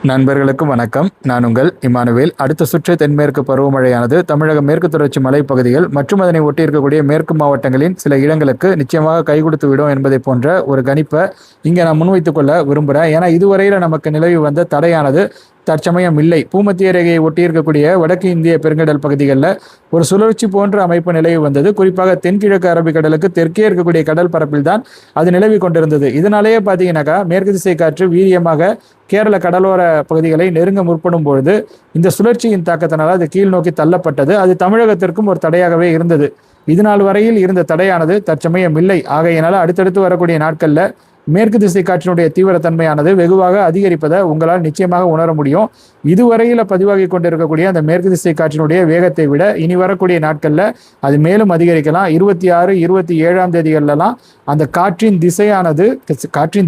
நண்பர்களுக்கு வணக்கம். நான் உங்கள் இமானுவேல். அடுத்த சுற்று தென்மேற்கு பருவமழையானது தமிழக மேற்கு தொடர்ச்சி மலைப்பகுதிகள் மற்றும் அதனை ஒட்டி இருக்கக்கூடிய மேற்கு மாவட்டங்களின் சில இடங்களுக்கு நிச்சயமாக கை கொடுத்து விடும் என்பதை போன்ற ஒரு கணிப்பை இங்கே நான் முன்வைத்துக் கொள்ள விரும்புகிறேன். ஏன்னா இதுவரையில் நமக்கு நிலவி வந்த தடையானது தற்சமயம் இல்லை. பூமத்திய ரேகையை ஒட்டி இருக்கக்கூடிய வடக்கு இந்திய பெருங்கடல் பகுதிகளில் ஒரு சுழற்சி போன்ற அமைப்பு நிலவி வந்தது. குறிப்பாக தென்கிழக்கு அரபிக்கடலுக்கு தெற்கே இருக்கக்கூடிய கடல் பரப்பில் தான் அது நிலவி கொண்டிருந்தது. இதனாலேயே பார்த்தீங்கன்னாக்கா மேற்கு திசை காற்று வீரியமாக கேரள கடலோர பகுதிகளை நெருங்க முற்படும் பொழுது இந்த சுழற்சியின் தாக்கத்தினால் அது கீழ் நோக்கி தள்ளப்பட்டது. அது தமிழகத்திற்கும் ஒரு தடையாகவே இருந்தது. இதுநாள் வரையில் இருந்த தடையானது தற்சமயம் இல்லை. ஆகையினால அடுத்தடுத்து வரக்கூடிய நாட்களில் மேற்கு திசை காற்றினுடைய தீவிரத்தன்மையானது வெகுவாக அதிகரிப்பதை உங்களால் நிச்சயமாக உணர முடியும். இதுவரையில் பதிவாகி கொண்டிருக்கக்கூடிய அந்த மேற்கு திசை காற்றினுடைய வேகத்தை விட இனி வரக்கூடிய நாட்களில் அது மேலும் அதிகரிக்கலாம். 26, 27ஆம் தேதிகள்லாம் அந்த காற்றின்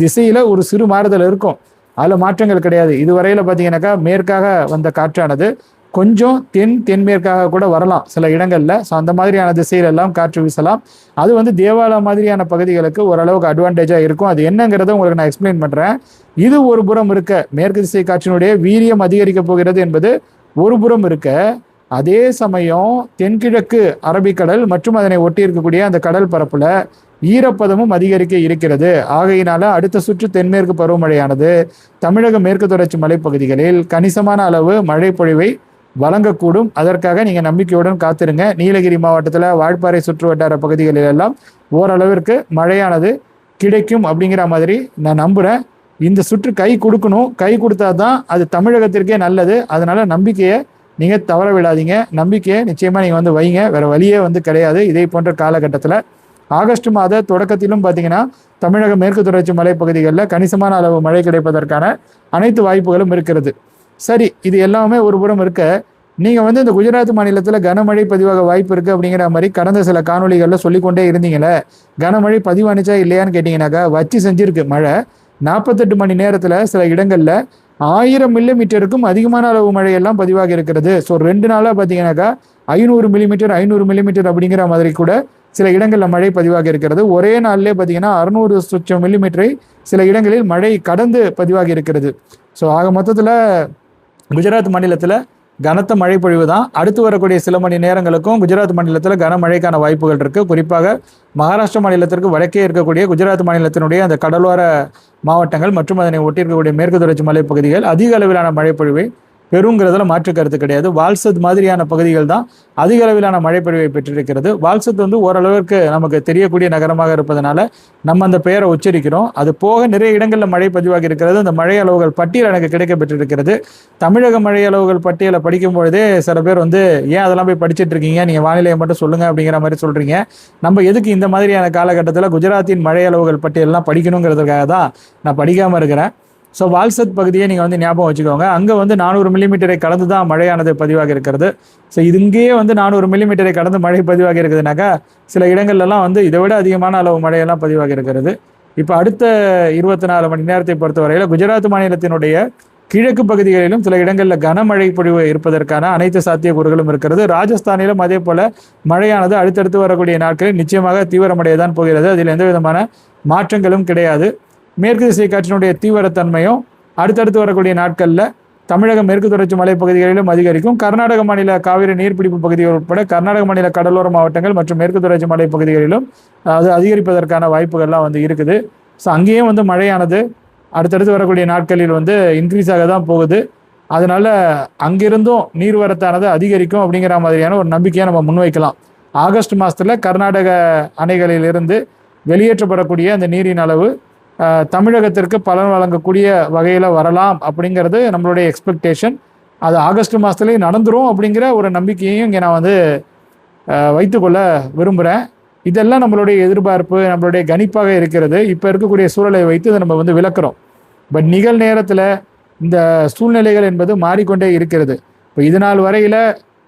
திசையில் ஒரு சிறு மாறுதல் இருக்கும். அதில் மாற்றங்கள் கிடையாது. இதுவரையில் பார்த்தீங்கன்னாக்கா மேற்காக வந்த காற்றானது கொஞ்சம் தென்மேற்காக கூட வரலாம் சில இடங்களில். ஸோ அந்த மாதிரியான திசையிலெல்லாம் காற்று வீசலாம். அது தேவாலா மாதிரியான பகுதிகளுக்கு ஓரளவுக்கு அட்வான்டேஜாக இருக்கும். அது என்னங்கிறத உங்களுக்கு நான் எக்ஸ்பிளைன் பண்ணுறேன். இது ஒரு புறம் இருக்க, மேற்கு திசை காற்றினுடைய வீரியம் அதிகரிக்க போகிறது என்பது ஒரு புறம் இருக்க, அதே சமயம் தென்கிழக்கு அரபிக்கடல் மற்றும் அதனை ஒட்டி இருக்கக்கூடிய அந்த கடல் பரப்புல ஈரப்பதமும் அதிகரிக்க இருக்கிறது. ஆகையினால அடுத்த சுற்று தென்மேற்கு பருவமழையானது தமிழக மேற்கு தொடர்ச்சி மலைப்பகுதிகளில் கணிசமான அளவு மழை பொழிவை வழங்கக்கூடும். அதற்காக நீங்கள் நம்பிக்கையுடன் காத்திருங்க. நீலகிரி மாவட்டத்தில் வால்பாறை சுற்று வட்டார பகுதிகளிலெல்லாம் ஓரளவிற்கு மழையானது கிடைக்கும் அப்படிங்கிற மாதிரி நான் நம்புகிறேன். இந்த சுற்று கை கொடுக்கணும். கை கொடுத்தா தான் அது தமிழகத்திற்கே நல்லது. அதனால நம்பிக்கையை நீங்கள் தவற விடாதீங்க. நம்பிக்கையை நிச்சயமாக நீங்கள் வைங்க. வேற வழியே கிடையாது. இதே போன்ற காலகட்டத்தில் ஆகஸ்ட் மாத தொடக்கத்திலும் பார்த்தீங்கன்னா தமிழக மேற்கு தொடர்ச்சி மலைப்பகுதிகளில் கணிசமான அளவு மழை கிடைப்பதற்கான அனைத்து வாய்ப்புகளும் இருக்கிறது. சரி, இது எல்லாமே ஒரு புறம் இருக்க, நீங்கள் இந்த குஜராத் மாநிலத்தில் கனமழை பதிவாக வாய்ப்பு இருக்குது அப்படிங்கிற மாதிரி கடந்த சில காணொலிகளில் சொல்லிக்கொண்டே இருந்தீங்களே. கனமழை பதிவானுச்சா இல்லையான்னு கேட்டிங்கனாக்கா வச்சு செஞ்சுருக்கு மழை. 48 மணி நேரத்தில் சில இடங்களில் 1000 மில்லிமீட்டருக்கும் அதிகமான அளவு மழையெல்லாம் பதிவாகி இருக்கிறது. ஸோ 2 நாளாக பார்த்தீங்கன்னாக்கா 500 மில்லிமீட்டர் அப்படிங்கிற மாதிரி கூட சில இடங்களில் மழை பதிவாக இருக்கிறது. ஒரே நாளிலே பார்த்தீங்கன்னா 600 மில்லிமீட்டரை சில இடங்களில் மழை கடந்து பதிவாகி இருக்கிறது. ஸோ ஆக மொத்தத்தில் குஜராத் மாநிலத்தில் கனத்த மழை பொழிவு தான். அடுத்து வரக்கூடிய சில மணி நேரங்களுக்கும் குஜராத் மாநிலத்தில் கனமழைக்கான வாய்ப்புகள் இருக்குது. குறிப்பாக மகாராஷ்டிரா மாநிலத்திற்கு வடக்கே இருக்கக்கூடிய குஜராத் மாநிலத்தினுடைய அந்த கடலோர மாவட்டங்கள் மற்றும் அதனை ஒட்டியிருக்கக்கூடிய மேற்கு தொடர்ச்சி மலைப்பகுதிகள் அதிக அளவிலான மழை பொழிவை பெருங்கிறதுல மாற்று கருத்து கிடையாது. வால்சத் மாதிரியான பகுதிகள் தான் அதிக அளவிலான மழைப்பொழிவை பெற்றிருக்கிறது. வால்சத் ஓரளவிற்கு நமக்கு தெரியக்கூடிய நகரமாக இருப்பதனால நம்ம அந்த பெயரை உச்சரிக்கிறோம். அது போக நிறைய இடங்களில் மழை பதிவாகி இருக்கிறது. அந்த மழை அளவுகள் பட்டியல் எனக்கு கிடைக்க பெற்றிருக்கிறது. தமிழக மழை அளவுகள் பட்டியலை படிக்கும் பொழுதே சில பேர் ஏன் அதெல்லாம் போய் படிச்சுட்டு இருக்கீங்க, நீங்கள் வானிலையை மட்டும் சொல்லுங்க அப்படிங்கிற மாதிரி சொல்றீங்க. நம்ம எதுக்கு இந்த மாதிரியான காலகட்டத்தில் குஜராத்தின் மழை அளவுகள் பட்டியலாம் படிக்கணுங்கிறதுக்காக தான் நான் படிக்காமல் இருக்கிறேன். ஸோ வால்சத் பகுதியை நீங்கள் ஞாபகம் வச்சுக்கோங்க. அங்கே 400 மில்லிமீட்டரை கடந்து தான் மழையானது பதிவாக இருக்கிறது. ஸோ இது இங்கேயே 400 மில்லிமீட்டரை கடந்து மழை பதிவாகி இருக்குதுனாக்கா சில இடங்கள்லாம் இதை விட அதிகமான அளவு மழையெல்லாம் பதிவாகி இருக்கிறது. இப்போ அடுத்த 24 மணி நேரத்தை பொறுத்தவரையில் குஜராத் மாநிலத்தினுடைய கிழக்கு பகுதிகளிலும் சில இடங்களில் கனமழை பொழிவு இருப்பதற்கான அனைத்து சாத்தியக்கூறுகளும் இருக்கிறது. ராஜஸ்தானிலும் அதே போல் மழையானது அடுத்தடுத்து வரக்கூடிய நாட்களில் நிச்சயமாக தீவிரமடைய தான் போகிறது. அதில் எந்த விதமான மாற்றங்களும் கிடையாது. மேற்கு திசை காற்றினுடைய தீவிரத்தன்மையும் அடுத்தடுத்து வரக்கூடிய நாட்களில் தமிழக மேற்கு தொடர்ச்சி மலைப்பகுதிகளிலும் அதிகரிக்கும். கர்நாடக மாநில காவிரி நீர்பிடிப்பு பகுதிகள் உட்பட கர்நாடக மாநில கடலோர மாவட்டங்கள் மற்றும் மேற்கு தொடர்ச்சி மலைப்பகுதிகளிலும் அது அதிகரிப்பதற்கான வாய்ப்புகள்லாம் இருக்குது. ஸோ அங்கேயும் மழையானது அடுத்தடுத்து வரக்கூடிய நாட்களில் இன்க்ரீஸ் ஆக தான் போகுது. அதனால அங்கிருந்தும் நீர்வரத்தானது அதிகரிக்கும் அப்படிங்கிற மாதிரியான ஒரு நம்பிக்கையை நம்ம முன்வைக்கலாம். ஆகஸ்ட் மாதத்தில் கர்நாடக அணைகளிலிருந்து வெளியேற்றப்படக்கூடிய அந்த நீரின் அளவு தமிழகத்திற்கு பலன் வழங்கக்கூடிய வகையில் வரலாம் அப்படிங்கிறது நம்மளுடைய எக்ஸ்பெக்டேஷன். அது ஆகஸ்ட் மாதத்துலேயே நடந்துரும் அப்படிங்கிற ஒரு நம்பிக்கையையும் இங்கே நான் வைத்துக்கொள்ள விரும்புகிறேன். இதெல்லாம் நம்மளுடைய எதிர்பார்ப்பு, நம்மளுடைய கணிப்பாக இருக்கிறது. இப்போ இருக்கக்கூடிய சூழலை வைத்து இதை நம்ம விளக்குறோம். பட் நிகழ்நேரத்தில் இந்த சூழ்நிலைகள் என்பது மாறிக்கொண்டே இருக்கிறது. இப்போ இது நாள் வரையில்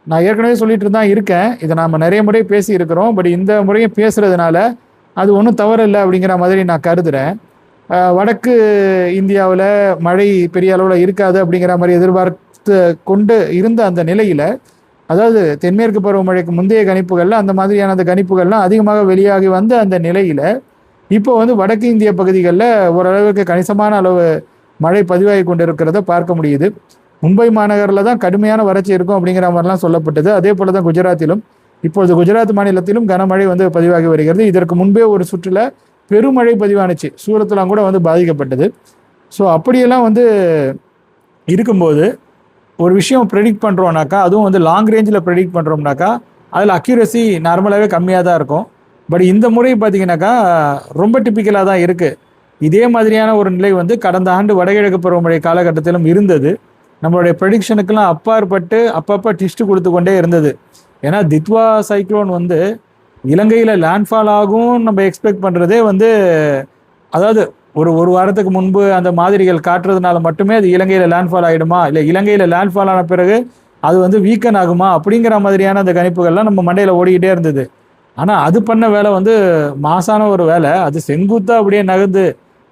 நான் ஏற்கனவே சொல்லிட்டு தான் இருக்கேன். இதை நாம் நிறைய முறை பேசி இருக்கிறோம். பட் இந்த முறையும் பேசுகிறதுனால அது ஒன்றும் தவறு இல்லை அப்படிங்கிற மாதிரி நான் கருதுகிறேன். வடக்கு இந்தியாவில் மழை பெரிய அளவில் இருக்காது அப்படிங்கிற மாதிரி எதிர்பார்த்து கொண்டு இருந்த அந்த நிலையில், அதாவது தென்மேற்கு பருவமழைக்கு முந்தைய கணிப்புகளில் அந்த மாதிரியான அந்த கணிப்புகள்லாம் அதிகமாக வெளியாகி வந்த அந்த நிலையில் இப்போ வடக்கு இந்திய பகுதிகளில் ஓரளவுக்கு கணிசமான அளவு மழை பதிவாகி கொண்டு இருக்கிறத பார்க்க முடியுது. மும்பை மாநகரில் தான் கடுமையான வறட்சி இருக்கும் அப்படிங்கிற மாதிரிலாம் சொல்லப்பட்டது. அதே போல தான் குஜராத்திலும், இப்பொழுது குஜராத் மாநிலத்திலும் கனமழை வந்து பதிவாகி வருகிறது. இதற்கு முன்பே ஒரு சுற்றுல பெருமழை பதிவானுச்சு, சூரத்லாம் கூட வந்து பாதிக்கப்பட்டது. ஸோ அப்படியெல்லாம் வந்து இருக்கும்போது ஒரு விஷயம் ப்ரெடிக்ட் பண்ணுறோம்னாக்கா, அதுவும் வந்து லாங் ரேஞ்சில் ப்ரெடிக்ட் பண்ணுறோம்னாக்கா அதில் அக்யூரசி நார்மலாகவே கம்மியாக தான் இருக்கும். பட் இந்த முறை பார்த்தீங்கன்னாக்கா ரொம்ப டிப்பிக்கலாக தான் இருக்குது. இதே மாதிரியான ஒரு நிலை வந்து கடந்த ஆண்டு வடகிழக்கு பருவமழை காலகட்டத்திலும் இருந்தது. நம்மளுடைய ப்ரெடிக்ஷனுக்கெல்லாம் அப்பாற்பட்டு அப்பப்போ டிஸ்ட் கொடுத்து கொண்டே இருந்தது. ஏன்னா தித்வா சைக்ளோன் வந்து இலங்கையில் லேண்ட்ஃபால் ஆகும் நம்ம எக்ஸ்பெக்ட் பண்ணுறதே வந்து, அதாவது ஒரு வாரத்துக்கு முன்பு அந்த மாதிரிகள் காட்டுறதுனால மட்டுமே அது இலங்கையில் லேண்ட்ஃபால் ஆகிடுமா, இல்லை இலங்கையில் லேண்ட்ஃபால் ஆன பிறகு அது வந்து வீக்கன் ஆகுமா அப்படிங்கிற மாதிரியான அந்த கணிப்புகள்லாம் நம்ம மண்டையில் ஓடிக்கிட்டே இருந்தது. ஆனால் அது பண்ண வேலை வந்து மாசான ஒரு வேலை. அது செங்குத்தாக அப்படியே நகர்ந்து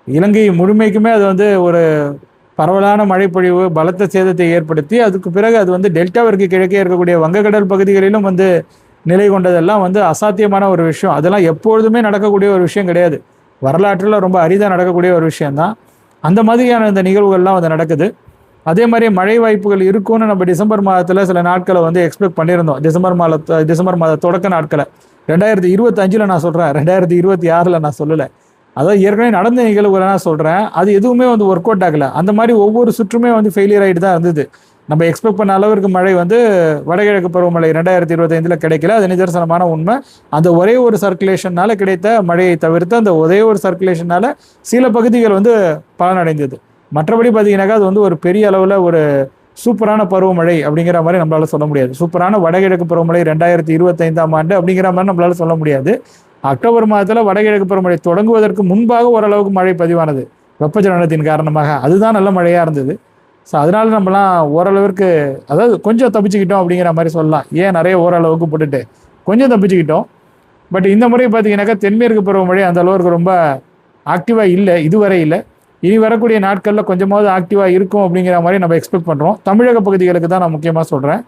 இலங்கை முழுமைக்குமே அது வந்து ஒரு பரவலான மழைப்பொழிவு, பலத்த சேதத்தை ஏற்படுத்தி அதுக்கு பிறகு அது வந்து டெல்டாவிற்கு கிழக்கே இருக்கக்கூடிய வங்கக்கடல் பகுதிகளிலும் வந்து நிலை கொண்டதெல்லாம் வந்து அசாத்தியமான ஒரு விஷயம். அதெல்லாம் எப்பொழுதுமே நடக்கக்கூடிய ஒரு விஷயம் கிடையாது. வரலாற்றில் ரொம்ப அரிதாக நடக்கக்கூடிய ஒரு விஷயம்தான். அந்த மாதிரியான இந்த நிகழ்வுகள்லாம் வந்து நடக்குது. அதே மாதிரி மழை வாய்ப்புகள் இருக்கும்னு நம்ம டிசம்பர் மாதத்தில் சில நாட்களை வந்து எக்ஸ்பெக்ட் பண்ணியிருந்தோம். டிசம்பர் மாத தொடக்க நாட்களை 2025 நான் சொல்கிறேன், 2026 நான் சொல்லலை. அதாவது ஏற்கனவே நடந்த நிகழ்வுகளை நான் சொல்கிறேன். அது எதுவுமே வந்து ஒர்க் அவுட் ஆகலை. அந்த மாதிரி ஒவ்வொரு சுற்றுமே வந்து ஃபெயிலியர் ஆகிட்டு தான் இருந்தது. நம்ம எக்ஸ்பெக்ட் பண்ண அளவிற்கு மழை வந்து வடகிழக்கு பருவமழை 2025 கிடைக்கல. அது நிதர்சனமான உண்மை. அந்த ஒரே ஒரு சர்க்குலேஷனால கிடைத்த மழையை தவிர்த்து அந்த ஒரே ஒரு சர்க்குலேஷனால சில பகுதிகள் வந்து பலனடைந்தது. மற்றபடி பார்த்தீங்கன்னாக்கா அது வந்து ஒரு பெரிய அளவில் ஒரு சூப்பரான பருவமழை அப்படிங்கிற மாதிரி நம்மளால சொல்ல முடியாது. சூப்பரான வடகிழக்கு பருவமழை 2025 ஆண்டு அப்படிங்கிற மாதிரி நம்மளால சொல்ல முடியாது. அக்டோபர் மாதத்தில் வடகிழக்கு பருவமழை தொடங்குவதற்கு முன்பாக ஓரளவுக்கு மழை பதிவானது வெப்பச்சலனத்தின் காரணமாக. அதுதான் நல்ல மழையாக இருந்தது. ஸோ அதனால நம்மலாம் ஓரளவிற்கு, அதாவது கொஞ்சம் தப்பிச்சுக்கிட்டோம் அப்படிங்கிற மாதிரி சொல்லலாம். ஏன் நிறைய ஓரளவுக்கு போட்டுட்டு கொஞ்சம் தப்பிச்சுக்கிட்டோம். பட் இந்த முறை பார்த்தீங்கன்னாக்கா தென்மேற்கு பருவமழை அந்த அளவுக்கு ரொம்ப ஆக்டிவாக இல்லை, இதுவரை இல்லை. இனி வரக்கூடிய நாட்களில் கொஞ்சமாவது ஆக்டிவாக இருக்கும் அப்படிங்கிற மாதிரி நம்ம எக்ஸ்பெக்ட் பண்ணுறோம். தமிழக பகுதிகளுக்கு தான் நான் முக்கியமாக சொல்கிறேன்.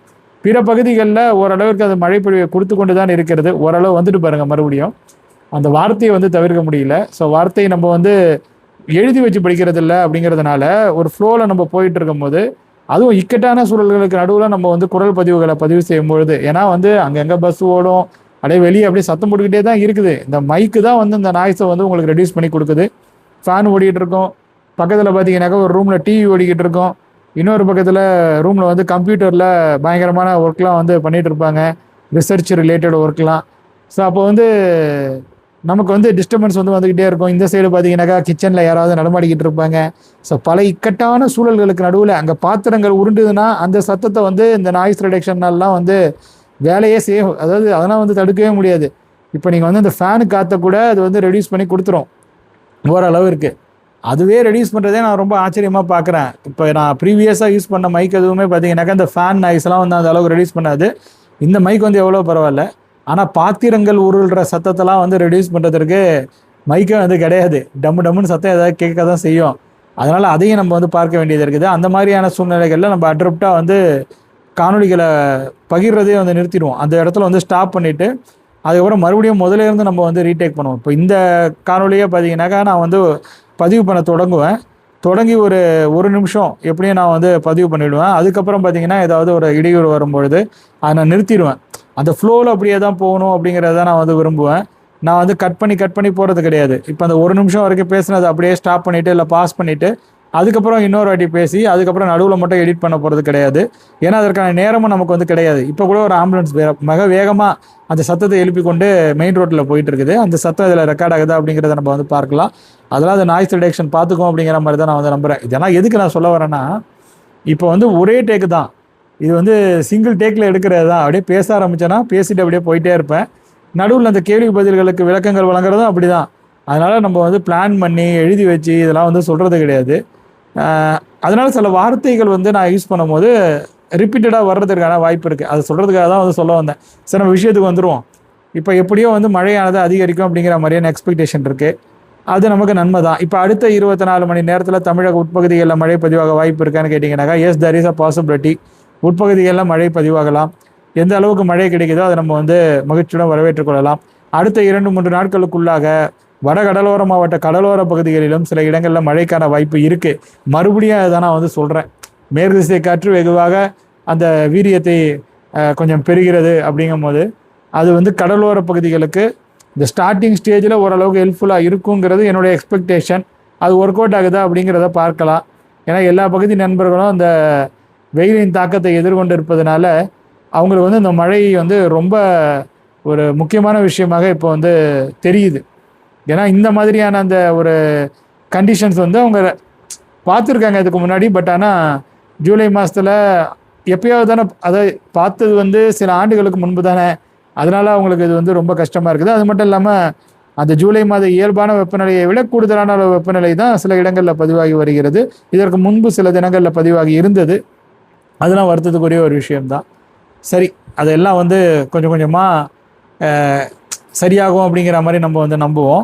பிற பகுதிகளில் ஓரளவிற்கு அது மழைப்பொழிவை கொடுத்து கொண்டு தான் இருக்கிறது. ஓரளவு வந்துட்டு பாருங்கள், மறுபடியும் அந்த வார்த்தையை வந்து தவிர்க்க முடியல. ஸோ வார்த்தையை நம்ம வந்து எழுதி வச்சு படிக்கிறது இல்லை அப்படிங்கிறதுனால ஒரு ஃப்ளோவில் நம்ம போயிட்டு இருக்கும்போது, அதுவும் இக்கட்டான சூழல்களுக்கு நடுவில் நம்ம வந்து குரல் பதிவுகளை பதிவு செய்யும்பொழுது, ஏன்னா வந்து அங்கங்கே பஸ் ஓடும், அப்படியே வெளியே அப்படியே சத்தம் போட்டுக்கிட்டே தான் இருக்குது. இந்த மைக்கு தான் வந்து இந்த நாய்ஸை வந்து உங்களுக்கு ரெடியூஸ் பண்ணி கொடுக்குது. ஃபேன் ஓடிக்கிட்டு இருக்கோம், பக்கத்தில் பார்த்தீங்கன்னாக்கா ஒரு ரூமில் டிவி ஓடிக்கிட்டு இருக்கோம், இன்னொரு பக்கத்தில் ரூமில் வந்து கம்ப்யூட்டரில் பயங்கரமான ஒர்க்லாம் வந்து பண்ணிகிட்டு இருப்பாங்க, ரிசர்ச் ரிலேட்டட் ஒர்க்லாம். ஸோ அப்போ வந்து நமக்கு வந்து டிஸ்டர்பன்ஸ் வந்து வந்துக்கிட்டே இருக்கும். இந்த சைடு பார்த்தீங்கன்னாக்கா கிச்சனில் யாராவது நடமாடிக்கிட்டு இருப்பாங்க. ஸோ பல இக்கட்டான சூழல்களுக்கு நடுவில் அங்கே பாத்திரங்கள் உருண்டுதுன்னா அந்த சத்தத்தை வந்து இந்த நாய்ஸ் ரிடக்ஷன்னாலாம் வந்து வேலையே அதாவது அதெல்லாம் வந்து தடுக்கவே முடியாது. இப்போ நீங்கள் வந்து அந்த ஃபேனு காற்றை கூட அது வந்து ரெடியூஸ் பண்ணி கொடுத்துரும் ஓரளவு இருக்குது. அதுவே ரெடியூஸ் பண்ணுறதே நான் ரொம்ப ஆச்சரியமாக பார்க்குறேன். இப்போ நான் ப்ரீவியஸாக யூஸ் பண்ண மைக் எதுவுமே பார்த்தீங்கன்னாக்கா இந்த ஃபேன் நாய்ஸ்லாம் வந்து அந்த அளவுக்கு ரெடியூஸ் பண்ணாது. இந்த மைக் வந்து எவ்வளோ பரவாயில்ல. ஆனால் பாத்திரங்கள் உருள்ற சத்தத்தெல்லாம் வந்து ரெடியூஸ் பண்ணுறதுக்கு மைக்கே வந்து கிடையாது. டம்முன்னு சத்தம் ஏதாவது கேட்க தான் செய்யும். அதனால் அதையும் நம்ம வந்து பார்க்க வேண்டியது இருக்குது. அந்த மாதிரியான சூழ்நிலைகளில் நம்ம அட்ரப்டாக வந்து காணொலிகளை பகிர்றதே வந்து நிறுத்திடுவோம். அந்த இடத்துல வந்து ஸ்டாப் பண்ணிவிட்டு அதுக்கப்புறம் மறுபடியும் முதல்ல இருந்து நம்ம வந்து ரீடேக் பண்ணுவோம். இப்போ இந்த காணொலியே பார்த்தீங்கன்னாக்கா நான் வந்து பதிவு பண்ண தொடங்கி ஒரு நிமிஷம் எப்படியும் நான் வந்து பதிவு பண்ணிவிடுவேன். அதுக்கப்புறம் பார்த்தீங்கன்னா ஏதாவது ஒரு இடையூறு வரும்பொழுது அதை நான் நிறுத்திடுவேன். அந்த ஃப்ளோவில் அப்படியே தான் போகணும் அப்படிங்கிறத நான் வந்து விரும்புவேன். நான் வந்து கட் பண்ணி போகிறது கிடையாது. இப்போ அந்த ஒரு நிமிஷம் வரைக்கும் பேசுனது அப்படியே ஸ்டாப் பண்ணிவிட்டு இல்லை பாஸ் பண்ணிவிட்டு அதுக்கப்புறம் இன்னொரு வாட்டி பேசி அதுக்கப்புறம் நடுவில் மட்டும் எடிட் பண்ண போகிறது கிடையாது. ஏன்னா அதற்கான நேரமும் நமக்கு வந்து கிடையாது. இப்போ கூட ஒரு ஆம்புலன்ஸ் மிக வேகமாக அந்த சத்தத்தை எழுப்பி கொண்டு மெயின் ரோட்டில் போயிட்டு இருக்குது. அந்த சத்தம் இதில் ரெக்கார்ட் ஆகுதா அப்படிங்கிறத நம்ம வந்து பார்க்கலாம். அதெல்லாம் அந்த நாய்ஸ் ரிடக்ஷன் பார்த்துக்கும் அப்படிங்கிற மாதிரி தான் நான் வந்து நம்புகிறேன். இதெல்லாம் எதுக்கு நான் சொல்ல வரேன்னா, இப்போ வந்து ஒரே டேக்கு தான், இது வந்து சிங்கிள் டேக்கில் எடுக்கிறது தான். அப்படியே பேச ஆரம்பித்தேன்னா பேசிட்டு அப்படியே போயிட்டே இருப்பேன். நடுவில் அந்த கேள்வி பதில்களுக்கு விளக்கங்கள் வழங்குறதும் அப்படி தான். அதனால் நம்ம வந்து பிளான் பண்ணி எழுதி வச்சு இதெல்லாம் வந்து சொல்கிறது கிடையாது. அதனால் சில வார்த்தைகள் வந்து நான் யூஸ் பண்ணும்போது ரிப்பீட்டடாக வர்றதுக்கான வாய்ப்பு இருக்குது. அது சொல்கிறதுக்காக தான் வந்து சொல்ல வந்தேன். சரி, நம்ம விஷயத்துக்கு வந்துடுவோம். இப்போ எப்படியோ வந்து மழையானது அதிகரிக்கும் அப்படிங்கிற மாதிரியான எக்ஸ்பெக்டேஷன் இருக்குது. அது நமக்கு நன்மை தான். இப்போ அடுத்த 24 மணி நேரத்தில் தமிழக உட்பகுதிகளில் மழை பதிவாக வாய்ப்பு இருக்கான்னு கேட்டிங்கன்னாக்கா, yes, there is a possibility. உட்பகுதிகளில் மழை பதிவாகலாம். எந்த அளவுக்கு மழை கிடைக்குதோ அதை நம்ம வந்து மகிழ்ச்சியுடன் வரவேற்றுக் கொள்ளலாம். அடுத்த 2-3 நாட்களுக்குள்ளாக வட கடலோர மாவட்ட கடலோர பகுதிகளிலும் சில இடங்களில் மழைக்கான வாய்ப்பு இருக்குது. மறுபடியும் அதை நான் வந்து சொல்கிறேன். மேற்கு திசை காற்று வெகுவாக அந்த வீரியத்தை கொஞ்சம் பெறுகிறது. அப்படிங்கும் போது அது வந்து கடலோர பகுதிகளுக்கு இந்த ஸ்டார்டிங் ஸ்டேஜில் ஓரளவுக்கு ஹெல்ப்ஃபுல்லாக இருக்குங்கிறது என்னுடைய எக்ஸ்பெக்டேஷன். அது ஒர்க் அவுட் ஆகுதா அப்படிங்கிறத பார்க்கலாம். ஏன்னா எல்லா பகுதி நண்பர்களும் அந்த வெயிலின் தாக்கத்தை எதிர்கொண்டு இருப்பதனால அவங்களுக்கு வந்து இந்த மழை வந்து ரொம்ப ஒரு முக்கியமான விஷயமாக இப்போ வந்து தெரியுது. ஏன்னா இந்த மாதிரியான அந்த ஒரு கண்டிஷன்ஸ் வந்து அவங்க பார்த்துருக்காங்க இதுக்கு முன்னாடி. பட் ஆனால் ஜூலை மாதத்தில் எப்பயாவது தானே அதை பார்த்தது வந்து சில ஆண்டுகளுக்கு முன்பு தானே. அதனால அவங்களுக்கு இது வந்து ரொம்ப கஷ்டமாக இருக்குது. அது மட்டும் இல்லாமல் அந்த ஜூலை மாத இயல்பான வெப்பநிலையை விட கூடுதலான வெப்பநிலை தான் சில இடங்களில் பதிவாகி வருகிறது. இதற்கு முன்பு சில தினங்களில் பதிவாகி இருந்தது. அதெல்லாம் வருத்தத்துக்குரிய ஒரு விஷயம்தான். சரி, அதெல்லாம் வந்து கொஞ்சம் கொஞ்சமாக சரியாகும் அப்படிங்கிற மாதிரி நம்ம வந்து நம்புவோம்.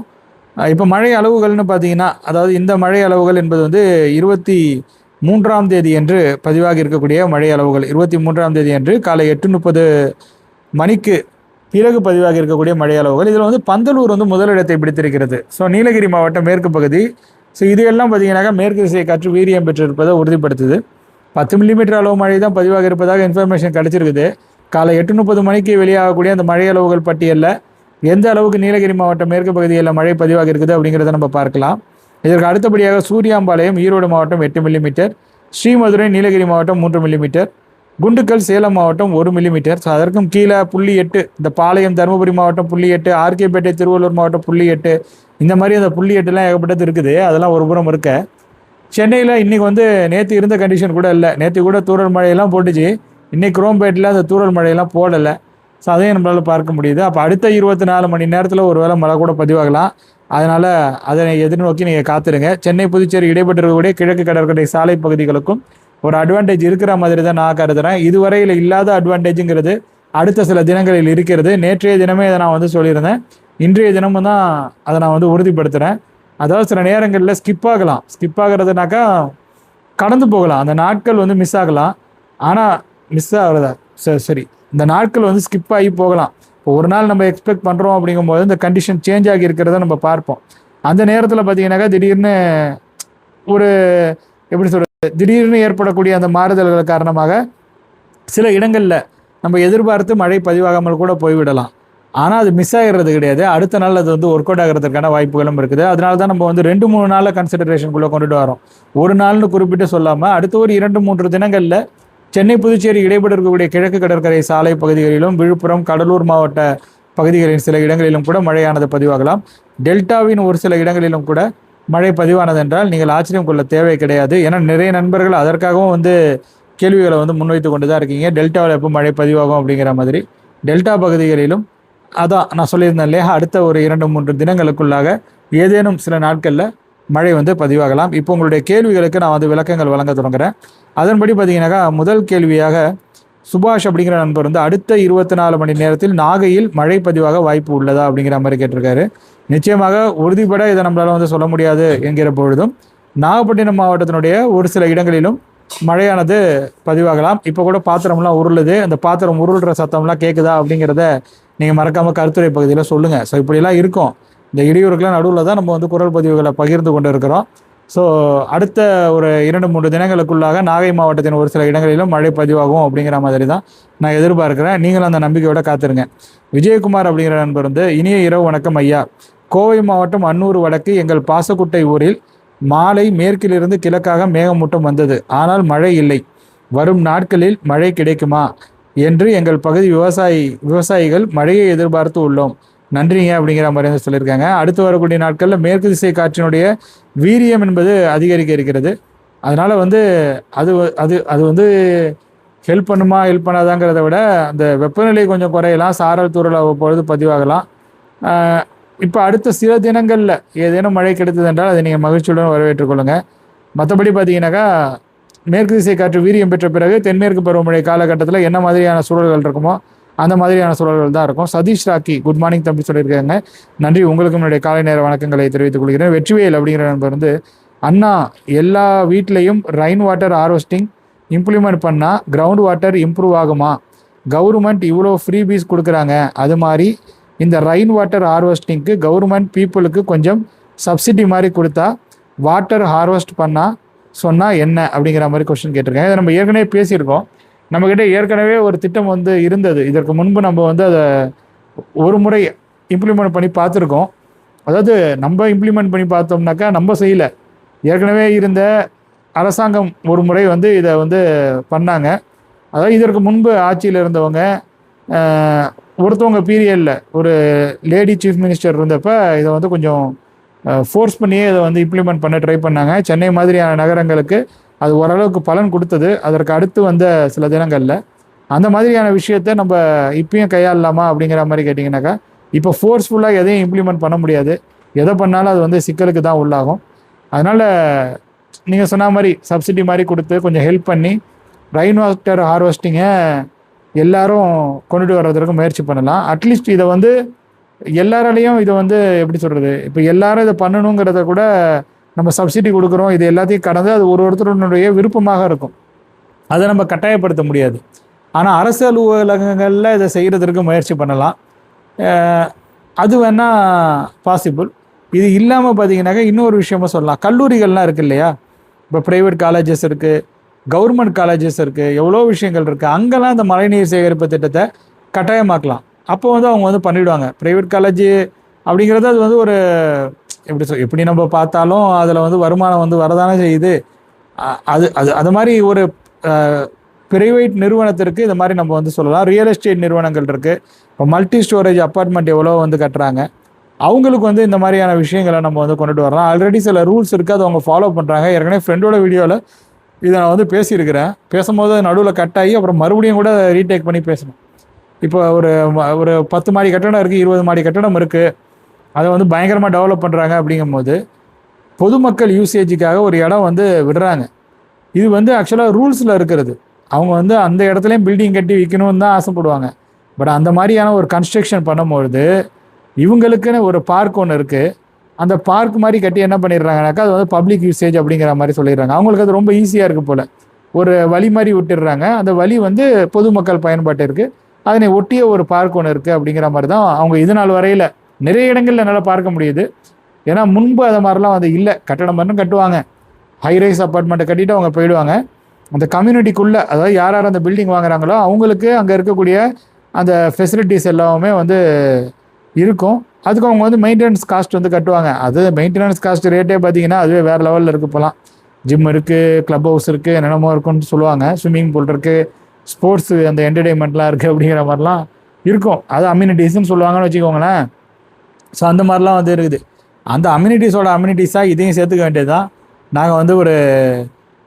இப்போ மழை அளவுகள்னு பார்த்தீங்கன்னா, அதாவது இந்த மழை அளவுகள் என்பது வந்து 23ஆம் தேதி என்று பதிவாகி இருக்கக்கூடிய மழை அளவுகள். 23ஆம் தேதி என்று காலை 8:30 மணிக்கு பிறகு பதிவாகி இருக்கக்கூடிய மழை அளவுகள். இதில் வந்து பந்தலூர் வந்து முதலிடத்தை பிடித்திருக்கிறது. ஸோ நீலகிரி மாவட்டம் மேற்கு பகுதி. ஸோ இது எல்லாம் பார்த்தீங்கன்னாக்கா மேற்கு திசை காற்று வீரியம் பெற்றிருப்பதை உறுதிப்படுத்துது. 10 மில்லிமீட்டர் அளவு மழை தான் பதிவாக இருப்பதாக இன்ஃபர்மேஷன் கிடைச்சிருக்குது. காலை 8:30 மணிக்கு வெளியாகக்கூடிய அந்த மழை அளவுகள் பட்டியலில் எந்த அளவுக்கு நீலகிரி மாவட்டம் மேற்கு பகுதியில் மழை பதிவாக இருக்குது அப்படிங்கிறத நம்ம பார்க்கலாம். இதற்கு அடுத்தபடியாக சூரியாம்பாளையம் ஈரோடு மாவட்டம் 8 மில்லிமீட்டர், ஸ்ரீமதுரை நீலகிரி மாவட்டம் 3 மில்லிமீட்டர், குண்டுக்கல் சேலம் மாவட்டம் 1 மில்லிமீட்டர். ஸோ அதற்கும் கீழே 0.8 இந்த பாளையம் தருமபுரி மாவட்டம் 0.8, ஆர்கேபேட்டை திருவள்ளூர் மாவட்டம் 0.8, இந்த மாதிரி அந்த 0.8லாம் ஏகப்பட்டது இருக்குது. அதெல்லாம் ஒரு புறம் இருக்க, சென்னையில் இன்றைக்கி வந்து நேற்று இருந்த கண்டிஷன் கூட இல்லை. நேற்று கூட தூறல் மழையெல்லாம் போட்டுச்சு. இன்றைக்கி குரோம்பேட்டில் அந்த தூறல் மழையெல்லாம் போடலை. ஸோ அதையும் நம்மளால் பார்க்க முடியுது. அப்போ அடுத்த 24 மணி நேரத்தில் ஒரு வேளை மழை கூட பதிவாகலாம். அதனால் அதனை எதிர்நோக்கி நீங்கள் காத்துருங்க. சென்னை புதுச்சேரி இடைப்பட்டிருக்கக்கூடிய கிழக்கு கடற்கரை சாலை பகுதிகளுக்கும் ஒரு அட்வான்டேஜ் இருக்கிற மாதிரி தான் நான் கருதுகிறேன். இதுவரையில் இல்லாத அட்வான்டேஜுங்கிறது அடுத்த சில தினங்களில் இருக்கிறது. நேற்றைய தினமே இதை நான் வந்து சொல்லியிருந்தேன். இன்றைய தினமும் தான் அதை நான் வந்து உறுதிப்படுத்துகிறேன். அதாவது சில நேரங்களில் ஸ்கிப் ஆகலாம். ஸ்கிப் ஆகிறதுனாக்கா கடந்து போகலாம். அந்த நாட்கள் வந்து மிஸ் ஆகலாம். ஆனால் மிஸ் ஆகிறதா சரி இந்த நாட்கள் வந்து ஸ்கிப் ஆகி போகலாம். இப்போ ஒரு நாள் நம்ம எக்ஸ்பெக்ட் பண்ணுறோம் அப்படிங்கும்போது இந்த கண்டிஷன் சேஞ்ச் ஆகி இருக்கிறத நம்ம பார்ப்போம். அந்த நேரத்தில் பார்த்தீங்கன்னாக்கா திடீர்னு ஒரு எப்படி சொல்கிறது, திடீர்னு ஏற்படக்கூடிய அந்த மாறுதல்கள் காரணமாக சில இடங்களில் நம்ம எதிர்பார்த்து மழை பதிவாகாமல் கூட போய்விடலாம். ஆனால் அது மிஸ் ஆகிறது கிடையாது. அடுத்த நாள் அது வந்து ஒர்க் அவுட் ஆகிறதுக்கான வாய்ப்புகளும் இருக்குது. அதனால தான் நம்ம வந்து 2-3 நாளில் கன்சிடரேஷனுக்குள்ளே கொண்டுட்டு வரோம். ஒரு நாள்னு குறிப்பிட்டு சொல்லாமல் அடுத்த ஒரு 2-3 தினங்களில் சென்னை புதுச்சேரி இடைப்பட்டு இருக்கக்கூடிய கிழக்கு கடற்கரை சாலை பகுதிகளிலும் விழுப்புரம் கடலூர் மாவட்ட பகுதிகளின் சில இடங்களிலும் கூட மழையானது பதிவாகலாம். டெல்டாவின் ஒரு சில இடங்களிலும் கூட மழை பதிவானது என்றால் நீங்கள் ஆச்சரியம் கொள்ள தேவை கிடையாது. ஏன்னா நிறைய நண்பர்கள் அதற்காகவும் வந்து கேள்விகளை வந்து முன்வைத்து கொண்டு தான் இருக்கீங்க. டெல்டாவில் எப்போ மழை பதிவாகும் அப்படிங்கிற மாதிரி. டெல்டா பகுதிகளிலும் அதான் நான் சொல்லியிருந்தேன் இல்லையா, அடுத்த ஒரு 2-3 தினங்களுக்குள்ளாக ஏதேனும் சில நாட்களில் மழை வந்து பதிவாகலாம். இப்போ உங்களுடைய கேள்விகளுக்கு நான் வந்து விளக்கங்கள் வழங்க தொடங்குறேன். அதன்படி பார்த்தீங்கன்னாக்கா முதல் கேள்வியாக சுபாஷ் அப்படிங்கிற நண்பர் வந்து அடுத்த 24 மணி நேரத்தில் நாகையில் மழை பதிவாக வாய்ப்பு உள்ளதா அப்படிங்கிற மாதிரி கேட்டிருக்காரு. நிச்சயமாக உறுதிப்பட இதை நம்மளால வந்து சொல்ல முடியாது என்கிற பொழுதும் நாகப்பட்டினம் மாவட்டத்தினுடைய ஒரு சில இடங்களிலும் மழையானது பதிவாகலாம். இப்போ கூட பாத்திரம்லாம் உருளுது. அந்த பாத்திரம் உருள்ற சத்தம்லாம் கேட்குதா அப்படிங்கிறத நீங்கள் மறக்காமல் கருத்துரை பகுதியில் சொல்லுங்கள். ஸோ இப்படிலாம் இருக்கும். இந்த இடையூறுக்கெல்லாம் நடுவில் தான் நம்ம வந்து குரல் பதிவுகளை பகிர்ந்து கொண்டு இருக்கிறோம். ஸோ அடுத்த ஒரு 2-3 தினங்களுக்குள்ளாக நாகை மாவட்டத்தின் ஒரு சில இடங்களிலும் மழை பதிவாகும் அப்படிங்கிற மாதிரி தான் நான் எதிர்பார்க்குறேன். நீங்களும் அந்த நம்பிக்கையோட காத்துருங்க. விஜயகுமார் அப்படிங்கிற நண்பர் வந்து இனிய இரவு வணக்கம் ஐயா. கோவை மாவட்டம் அன்னூர் வடக்கு எங்கள் பாசக்குட்டை ஊரில் மாலை மேற்கிலிருந்து கிழக்காக மேகமூட்டம் வந்தது. ஆனால் மழை இல்லை. வரும் நாட்களில் மழை கிடைக்குமா என்று எங்கள் பகுதி விவசாயிகள் மழையை எதிர்பார்த்து உள்ளோம். நன்றிங்க அப்படிங்கிற மாதிரி வந்து சொல்லியிருக்காங்க. அடுத்து வரக்கூடிய நாட்களில் மேற்கு திசை காற்றினுடைய வீரியம் என்பது அதிகரிக்க இருக்கிறது. அதனால் வந்து அது அது அது வந்து ஹெல்ப் பண்ணாதாங்கிறத விட அந்த வெப்பநிலை கொஞ்சம் குறையலாம். சாரல் தூறல் அவ்வப்பொழுது பதிவாகலாம். இப்போ அடுத்த சில தினங்களில் ஏதேனும் மழை கிடைத்தது என்றால் அதை நீங்கள் மகிழ்ச்சியுடன் வரவேற்றுக்கொள்ளுங்கள். மற்றபடி பார்த்தீங்கன்னாக்கா மேற்கு திசை காற்று வீரியம் பெற்ற பிறகு தென்மேற்கு பருவமழை காலகட்டத்தில் என்ன மாதிரியான சூழல்கள் இருக்குமோ அந்த மாதிரியான சூழல்கள் தான் இருக்கும். சதீஷ் ராக்கி குட் மார்னிங் தம்பி சொல்லியிருக்காங்க. நன்றி. உங்களுக்கும் என்னுடைய காலை நேர வணக்கங்களை தெரிவித்துக் கொள்கிறேன். வெற்றிவேல் அப்படிங்கிற நண்பர் வந்து அண்ணா எல்லா வீட்லேயும் ரெயின் வாட்டர் ஹார்வெஸ்டிங் இம்ப்ளிமெண்ட் பண்ணால் கிரவுண்ட் வாட்டர் இம்ப்ரூவ் ஆகுமா? கவர்மெண்ட் இவ்வளோ ஃப்ரீ பீஸ் கொடுக்குறாங்க, அது மாதிரி இந்த ரெயின் வாட்டர் ஹார்வெஸ்டிங்க்கு கவர்மெண்ட் பீப்புளுக்கு கொஞ்சம் சப்சிடி மாதிரி கொடுத்தா வாட்டர் ஹார்வெஸ்ட் பண்ணால் சொன்னால் என்ன அப்படிங்கிற மாதிரி கொஸ்டின் கேட்டிருக்கேன். இதை நம்ம ஏற்கனவே பேசியிருக்கோம். நம்மக்கிட்ட ஏற்கனவே ஒரு திட்டம் வந்து இருந்தது. இதற்கு முன்பு நம்ம வந்து அதை ஒரு முறை இம்ப்ளிமெண்ட் பண்ணி பார்த்துருக்கோம். அதாவது நம்ம இம்ப்ளிமெண்ட் பண்ணி பார்த்தோம்னாக்கா நம்ம செய்யலை, ஏற்கனவே இருந்த அரசாங்கம் ஒரு முறை வந்து இதை வந்து பண்ணாங்க. அதாவது இதற்கு முன்பு ஆட்சியில் இருந்தவங்க ஒருத்தவங்க பீரியடில் ஒரு லேடி சீஃப் மினிஸ்டர் இருந்தப்போ இதை வந்து கொஞ்சம் ஃபோர்ஸ் பண்ணியே இதை வந்து இம்ப்ளிமெண்ட் பண்ண ட்ரை பண்ணாங்க. சென்னை மாதிரியான நகரங்களுக்கு அது ஓரளவுக்கு பலன் கொடுத்தது. அதற்கு அடுத்து வந்த சில தினங்களில் அந்த மாதிரியான விஷயத்தை நம்ம இப்பயும் கையாளலாமா அப்படிங்கிற மாதிரி கேட்டிங்கனாக்கா, இப்போ ஃபோர்ஸ்ஃபுல்லாக எதையும் இம்ப்ளிமெண்ட் பண்ண முடியாது. எதை பண்ணாலும் அது வந்து சிக்கலுக்கு தான் உள்ளாகும். அதனால் நீங்கள் சொன்ன மாதிரி சப்சிடி மாதிரி கொடுத்து கொஞ்சம் ஹெல்ப் பண்ணி ரெயின் வாட்டர் ஹார்வெஸ்டிங்கை எல்லாரும் கொண்டுட்டு வர்றதுக்கு முயற்சி பண்ணலாம். அட்லீஸ்ட் இதை வந்து எல்லாராலையும் இதை வந்து எப்படி சொல்கிறது, இப்போ எல்லாரும் இதை பண்ணணுங்கிறத கூட நம்ம சப்சிடி கொடுக்குறோம். இது எல்லாத்தையும் கடந்து அது ஒருத்தருடைய விருப்பமாக இருக்கும். அதை நம்ம கட்டாயப்படுத்த முடியாது. ஆனால் அரசு அலுவலகங்களில் இதை செய்கிறதுக்கு முயற்சி பண்ணலாம். அது வேணால் பாசிபிள். இது இல்லாமல் பார்த்தீங்கன்னாக்கா இன்னொரு விஷயமும் சொல்லலாம். கல்லூரிகள்லாம் இருக்குது இல்லையா, இப்போ ப்ரைவேட் காலேஜஸ் இருக்குது, கவர்மெண்ட் காலேஜஸ் இருக்குது, எவ்வளோ விஷயங்கள் இருக்குது. அங்கெல்லாம் இந்த மழைநீர் சேகரிப்பு திட்டத்தை கட்டாயமாக்கலாம். அப்போ வந்து அவங்க வந்து பண்ணிவிடுவாங்க. ப்ரைவேட் காலேஜ் அப்படிங்கிறது அது வந்து ஒரு எப்படி நம்ம பார்த்தாலும் அதில் வந்து வருமானம் வந்து வரதானே செய்யுது. அது மாதிரி ஒரு ப்ரைவேட் நிறுவனத்திற்கு இது மாதிரி நம்ம வந்து சொல்லலாம். ரியல் எஸ்டேட் நிறுவனங்கள் இருக்குது. இப்போ மல்டி ஸ்டோரேஜ் அப்பார்ட்மெண்ட் எவ்வளோ வந்து கட்டுறாங்க, அவங்களுக்கு வந்து இந்த மாதிரியான விஷயங்களை நம்ம வந்து கொண்டுட்டு வரலாம். ஆல்ரெடி சில ரூல்ஸ் இருக்குது, அது அவங்க ஃபாலோ பண்ணுறாங்க. ஏற்கனவே ஃப்ரெண்டோட வீடியோவில் இதை நான் வந்து பேசியிருக்கிறேன். பேசும்போது நடுவில் கட் ஆகி அப்புறம் மறுபடியும் கூட ரீடேக் பண்ணி பேசணும். இப்போ ஒரு 10 மாடி கட்டடம் இருக்குது, 20 மாடி கட்டடம் இருக்குது, அதை வந்து பயங்கரமாக டெவலப் பண்ணுறாங்க. அப்படிங்கும்போது பொதுமக்கள் யூசேஜுக்காக ஒரு இடம் வந்து விடுறாங்க. இது வந்து ஆக்சுவலாக ரூல்ஸில் இருக்கிறது. அவங்க வந்து அந்த இடத்துலையும் பில்டிங் கட்டி விற்கணும்னு தான் ஆசைப்படுவாங்க. பட் அந்த மாதிரியான ஒரு கன்ஸ்ட்ரக்ஷன் பண்ணும்பொழுது இவங்களுக்குன்னு ஒரு பார்க் ஒன்று இருக்குது. அந்த பார்க் மாதிரி கட்டி என்ன பண்ணிடுறாங்கனாக்கா அது வந்து பப்ளிக் யூசேஜ் அப்படிங்கிற மாதிரி சொல்லிடுறாங்க. அவங்களுக்கு அது ரொம்ப ஈஸியாக இருக்குது போல். ஒரு வழி மாதிரி விட்டுடுறாங்க. அந்த வழி வந்து பொதுமக்கள் பயன்பாட்டு இருக்குது. அதனை ஒட்டிய ஒரு பார்க் ஒன்று இருக்குது அப்படிங்கிற மாதிரி தான் அவங்க இது நாள் வரையில் நிறைய இடங்களில் என்னால் பார்க்க முடியுது. ஏன்னா முன்பு அதை மாதிரிலாம் வந்து இல்லை. கட்டடம் மட்டும் கட்டுவாங்க, ஹைரைஸ் அப்பார்ட்மெண்ட்டை கட்டிட்டு அவங்க போயிடுவாங்க. அந்த கம்யூனிட்டிக்குள்ளே, அதாவது யார் யார் அந்த பில்டிங் வாங்குறாங்களோ அவங்களுக்கு அங்கே இருக்கக்கூடிய அந்த ஃபெசிலிட்டிஸ் எல்லாமே வந்து இருக்கும். அதுக்கு அவங்க வந்து மெயின்டெனன்ஸ் காஸ்ட் வந்து கட்டுவாங்க. அது மெயின்டெனன்ஸ் காஸ்ட் ரேட்டே பார்த்தீங்கன்னா அதுவே வேறு லெவலில் இருக்குது. போகலாம் ஜிம் இருக்குது, க்ளப் ஹவுஸ் இருக்குது, என்னென்னமோ இருக்குன்னு சொல்லுவாங்க. ஸ்விம்மிங் பூல் இருக்குது, ஸ்போர்ட்ஸு அந்த என்டர்டெயின்மெண்ட்லாம் இருக்குது அப்படிங்கிற மாதிரிலாம் இருக்கும். அது அம்யூனிட்டிஸ்ன்னு சொல்லுவாங்கன்னு வச்சுக்கோங்களேன். ஸோ அந்த மாதிரிலாம் வந்து இருக்குது. அந்த அம்யூனிட்டிஸாக இதையும் சேர்த்துக்க வேண்டியது தான். நாங்கள் வந்து ஒரு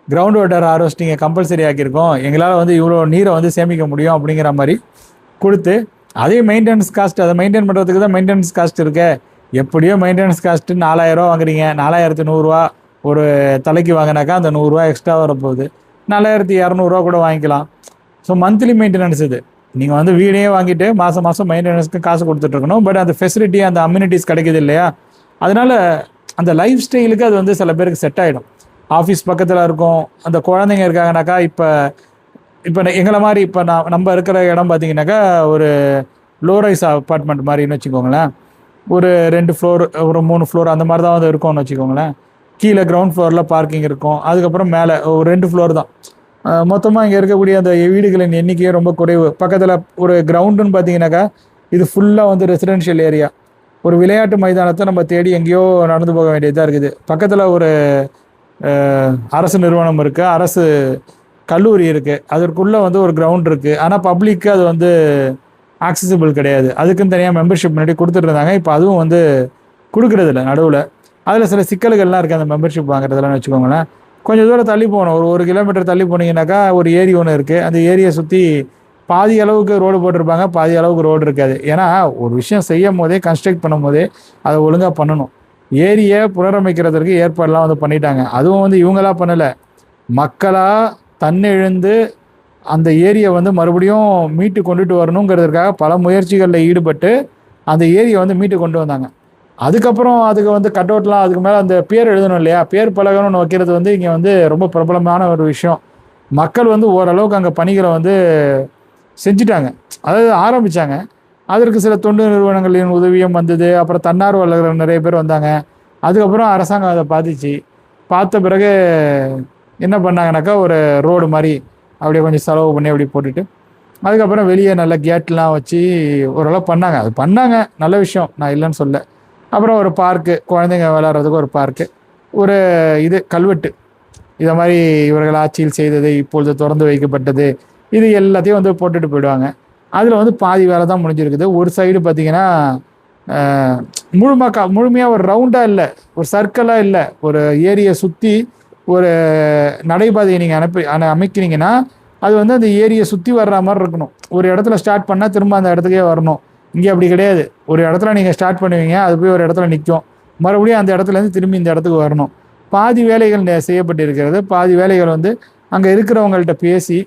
கிரவுண்ட் வாட்டர் ஹார்வெஸ்டிங்கை கம்பல்சரி ஆக்கியிருக்கோம், எங்களால் வந்து இவ்வளோ நீரை வந்து சேமிக்க முடியும் அப்படிங்கிற மாதிரி கொடுத்து, அதே மெயின்டெனன்ஸ் காஸ்ட், அதை மெயின்டைன் பண்ணுறதுக்கு தான் மெயின்டெனன்ஸ் காஸ்ட் இருக்கு. எப்படியோ மெயின்டெனன்ஸ் காஸ்ட்டு 4000 வாங்குறீங்க, 4100 ஒரு தலைக்கு வாங்கினாக்கா அந்த 100 எக்ஸ்ட்ரா வரப்போகுது. 4200 கூட வாங்கிக்கலாம். ஸோ மந்த்லி மெயின்டெனன்ஸ் இது. நீங்கள் வந்து வீடே வாங்கிட்டு மாதம் மெயின்டெனன்ஸ்க்கு காசு கொடுத்துட்ருக்கணும். பட் அந்த ஃபெசிலிட்டி, அந்த அம்யூனிட்டிஸ் கிடைக்கிது இல்லையா, அதனால் அந்த லைஃப் ஸ்டைலுக்கு அது வந்து சில பேருக்கு செட் ஆகிடும். ஆஃபீஸ் பக்கத்தில் இருக்கும், அந்த குழந்தைங்க இருக்காங்கனாக்கா, இப்போ எங்களை மாதிரி இப்போ நம்ம இருக்கிற இடம் பார்த்தீங்கன்னாக்கா ஒரு லோ ரைஸ் அப்பார்ட்மெண்ட் மாதிரின்னு வச்சுக்கோங்களேன். ஒரு 2 ஃப்ளோர், ஒரு 3 ஃப்ளோர் அந்த மாதிரி தான் வந்து இருக்கும்னு வச்சுக்கோங்களேன். கீழே கிரவுண்ட் ஃப்ளோரில் பார்க்கிங் இருக்கும், அதுக்கப்புறம் மேலே ஒரு 2 ஃப்ளோர் தான். மொத்தமாக இங்கே இருக்கக்கூடிய அந்த வீடுகளின் எண்ணிக்கையே ரொம்ப குறைவு. பக்கத்தில் ஒரு கிரவுண்டுன்னு பார்த்தீங்கன்னாக்கா இது ஃபுல்லாக வந்து ரெசிடென்ஷியல் ஏரியா. ஒரு விளையாட்டு மைதானத்தை நம்ம தேடி எங்கேயோ நடந்து போக வேண்டியதாக இருக்குது. பக்கத்தில் ஒரு அரசு நிறுவனம் இருக்குது, அரசு கல்லூரி இருக்குது, அதற்குள்ளே வந்து ஒரு கிரவுண்ட் இருக்குது. ஆனால் பப்ளிக்கு அது வந்து ஆக்சசிபிள் கிடையாது. அதுக்குன்னு தனியாக மெம்பர்ஷிப் முன்னாடி கொடுத்துட்டு இருந்தாங்க. இப்போ அதுவும் வந்து கொடுக்குறதில்ல நடுவில். அதில் சில சிக்கல்கள்லாம் இருக்குது அந்த மெம்பர்ஷிப் வாங்குறதுலன்னு வச்சுக்கோங்களேன். கொஞ்சம் தூரம் தள்ளி போகணும், ஒரு 1 கிலோமீட்டர் தள்ளி போனீங்கன்னாக்கா ஒரு ஏரி ஒன்று இருக்குது. அந்த ஏரியை சுற்றி பாதி அளவுக்கு ரோடு போட்டிருப்பாங்க, பாதி அளவுக்கு ரோடு இருக்காது. ஏன்னா ஒரு விஷயம் செய்யும் போதே, கன்ஸ்ட்ரக்ட் பண்ணும் போதே அதை ஒழுங்காக பண்ணணும். ஏரியை புனரமைக்கிறதுக்கு ஏற்பாடெல்லாம் வந்து பண்ணிட்டாங்க. அதுவும் வந்து இவங்களாம் பண்ணலை, மக்களாக தன்னெழுந்து அந்த ஏரியை வந்து மறுபடியும் மீட்டு கொண்டுட்டு வரணுங்கிறதுக்காக பல முயற்சிகளில் ஈடுபட்டு அந்த ஏரியை வந்து மீட்டு கொண்டு வந்தாங்க. அதுக்கப்புறம் அதுக்கு வந்து கட் அவுட்லாம், அதுக்கு மேலே அந்த பேர் எழுதணும் இல்லையா, பேர் பலகணும்னு வைக்கிறது வந்து இங்கே வந்து ரொம்ப பிரபலமான ஒரு விஷயம். மக்கள் வந்து ஓரளவுக்கு அங்கே பணிகளை வந்து செஞ்சுட்டாங்க, அதாவது ஆரம்பித்தாங்க. அதற்கு சில தொண்டு நிறுவனங்களின் உதவியும் வந்தது. அப்புறம் தன்னார்வலர்கள் நிறைய பேர் வந்தாங்க. அதுக்கப்புறம் அரசாங்கம் அதை பார்த்த பிறகு என்ன பண்ணாங்கனாக்கா, ஒரு ரோடு மாதிரி அப்படியே கொஞ்சம் செலவு பண்ணி அப்படி போட்டுட்டு, அதுக்கப்புறம் வெளியே நல்ல கேட்லாம் வச்சு ஓரளவு பண்ணாங்க. அது பண்ணாங்க, நல்ல விஷயம், நான் இல்லைன்னு சொல்ல. அப்புறம் ஒரு பார்க்கு, குழந்தைங்க விளையாடுறதுக்கு ஒரு பார்க்கு, ஒரு இது கல்வெட்டு, இதை மாதிரி இவர்கள் ஆட்சியில் செய்தது இப்பொழுது திறந்து வைக்கப்பட்டது, இது எல்லாத்தையும் வந்து போட்டுட்டு போயிடுவாங்க. அதில் வந்து பாதி வேலை தான் முடிஞ்சிருக்குது. ஒரு சைடு பார்த்தீங்கன்னா முழுமையாக ஒரு ரவுண்டாக இல்லை, ஒரு சர்க்கிளாக இல்லை, ஒரு ஏரியை சுற்றி ஒரு நடைபாதையை நீங்கள் அமைக்கிறீங்கன்னா அது வந்து அந்த ஏரியை சுற்றி வர்ற மாதிரி இருக்கணும். ஒரு இடத்துல ஸ்டார்ட் பண்ணால் திரும்ப அந்த இடத்துக்கே வரணும். இங்கே அப்படி கிடையாது. ஒரு இடத்துல நீங்கள் ஸ்டார்ட் பண்ணுவீங்க, அது போய் ஒரு இடத்துல நிற்கும், மறுபடியும் அந்த இடத்துலேருந்து திரும்பி இந்த இடத்துக்கு வரணும். பாதி வேலைகள் செய்யப்பட்டு இருக்கிறது. பாதி வேலைகள் வந்து அங்கே இருக்கிறவங்கள்ட்ட பேசி,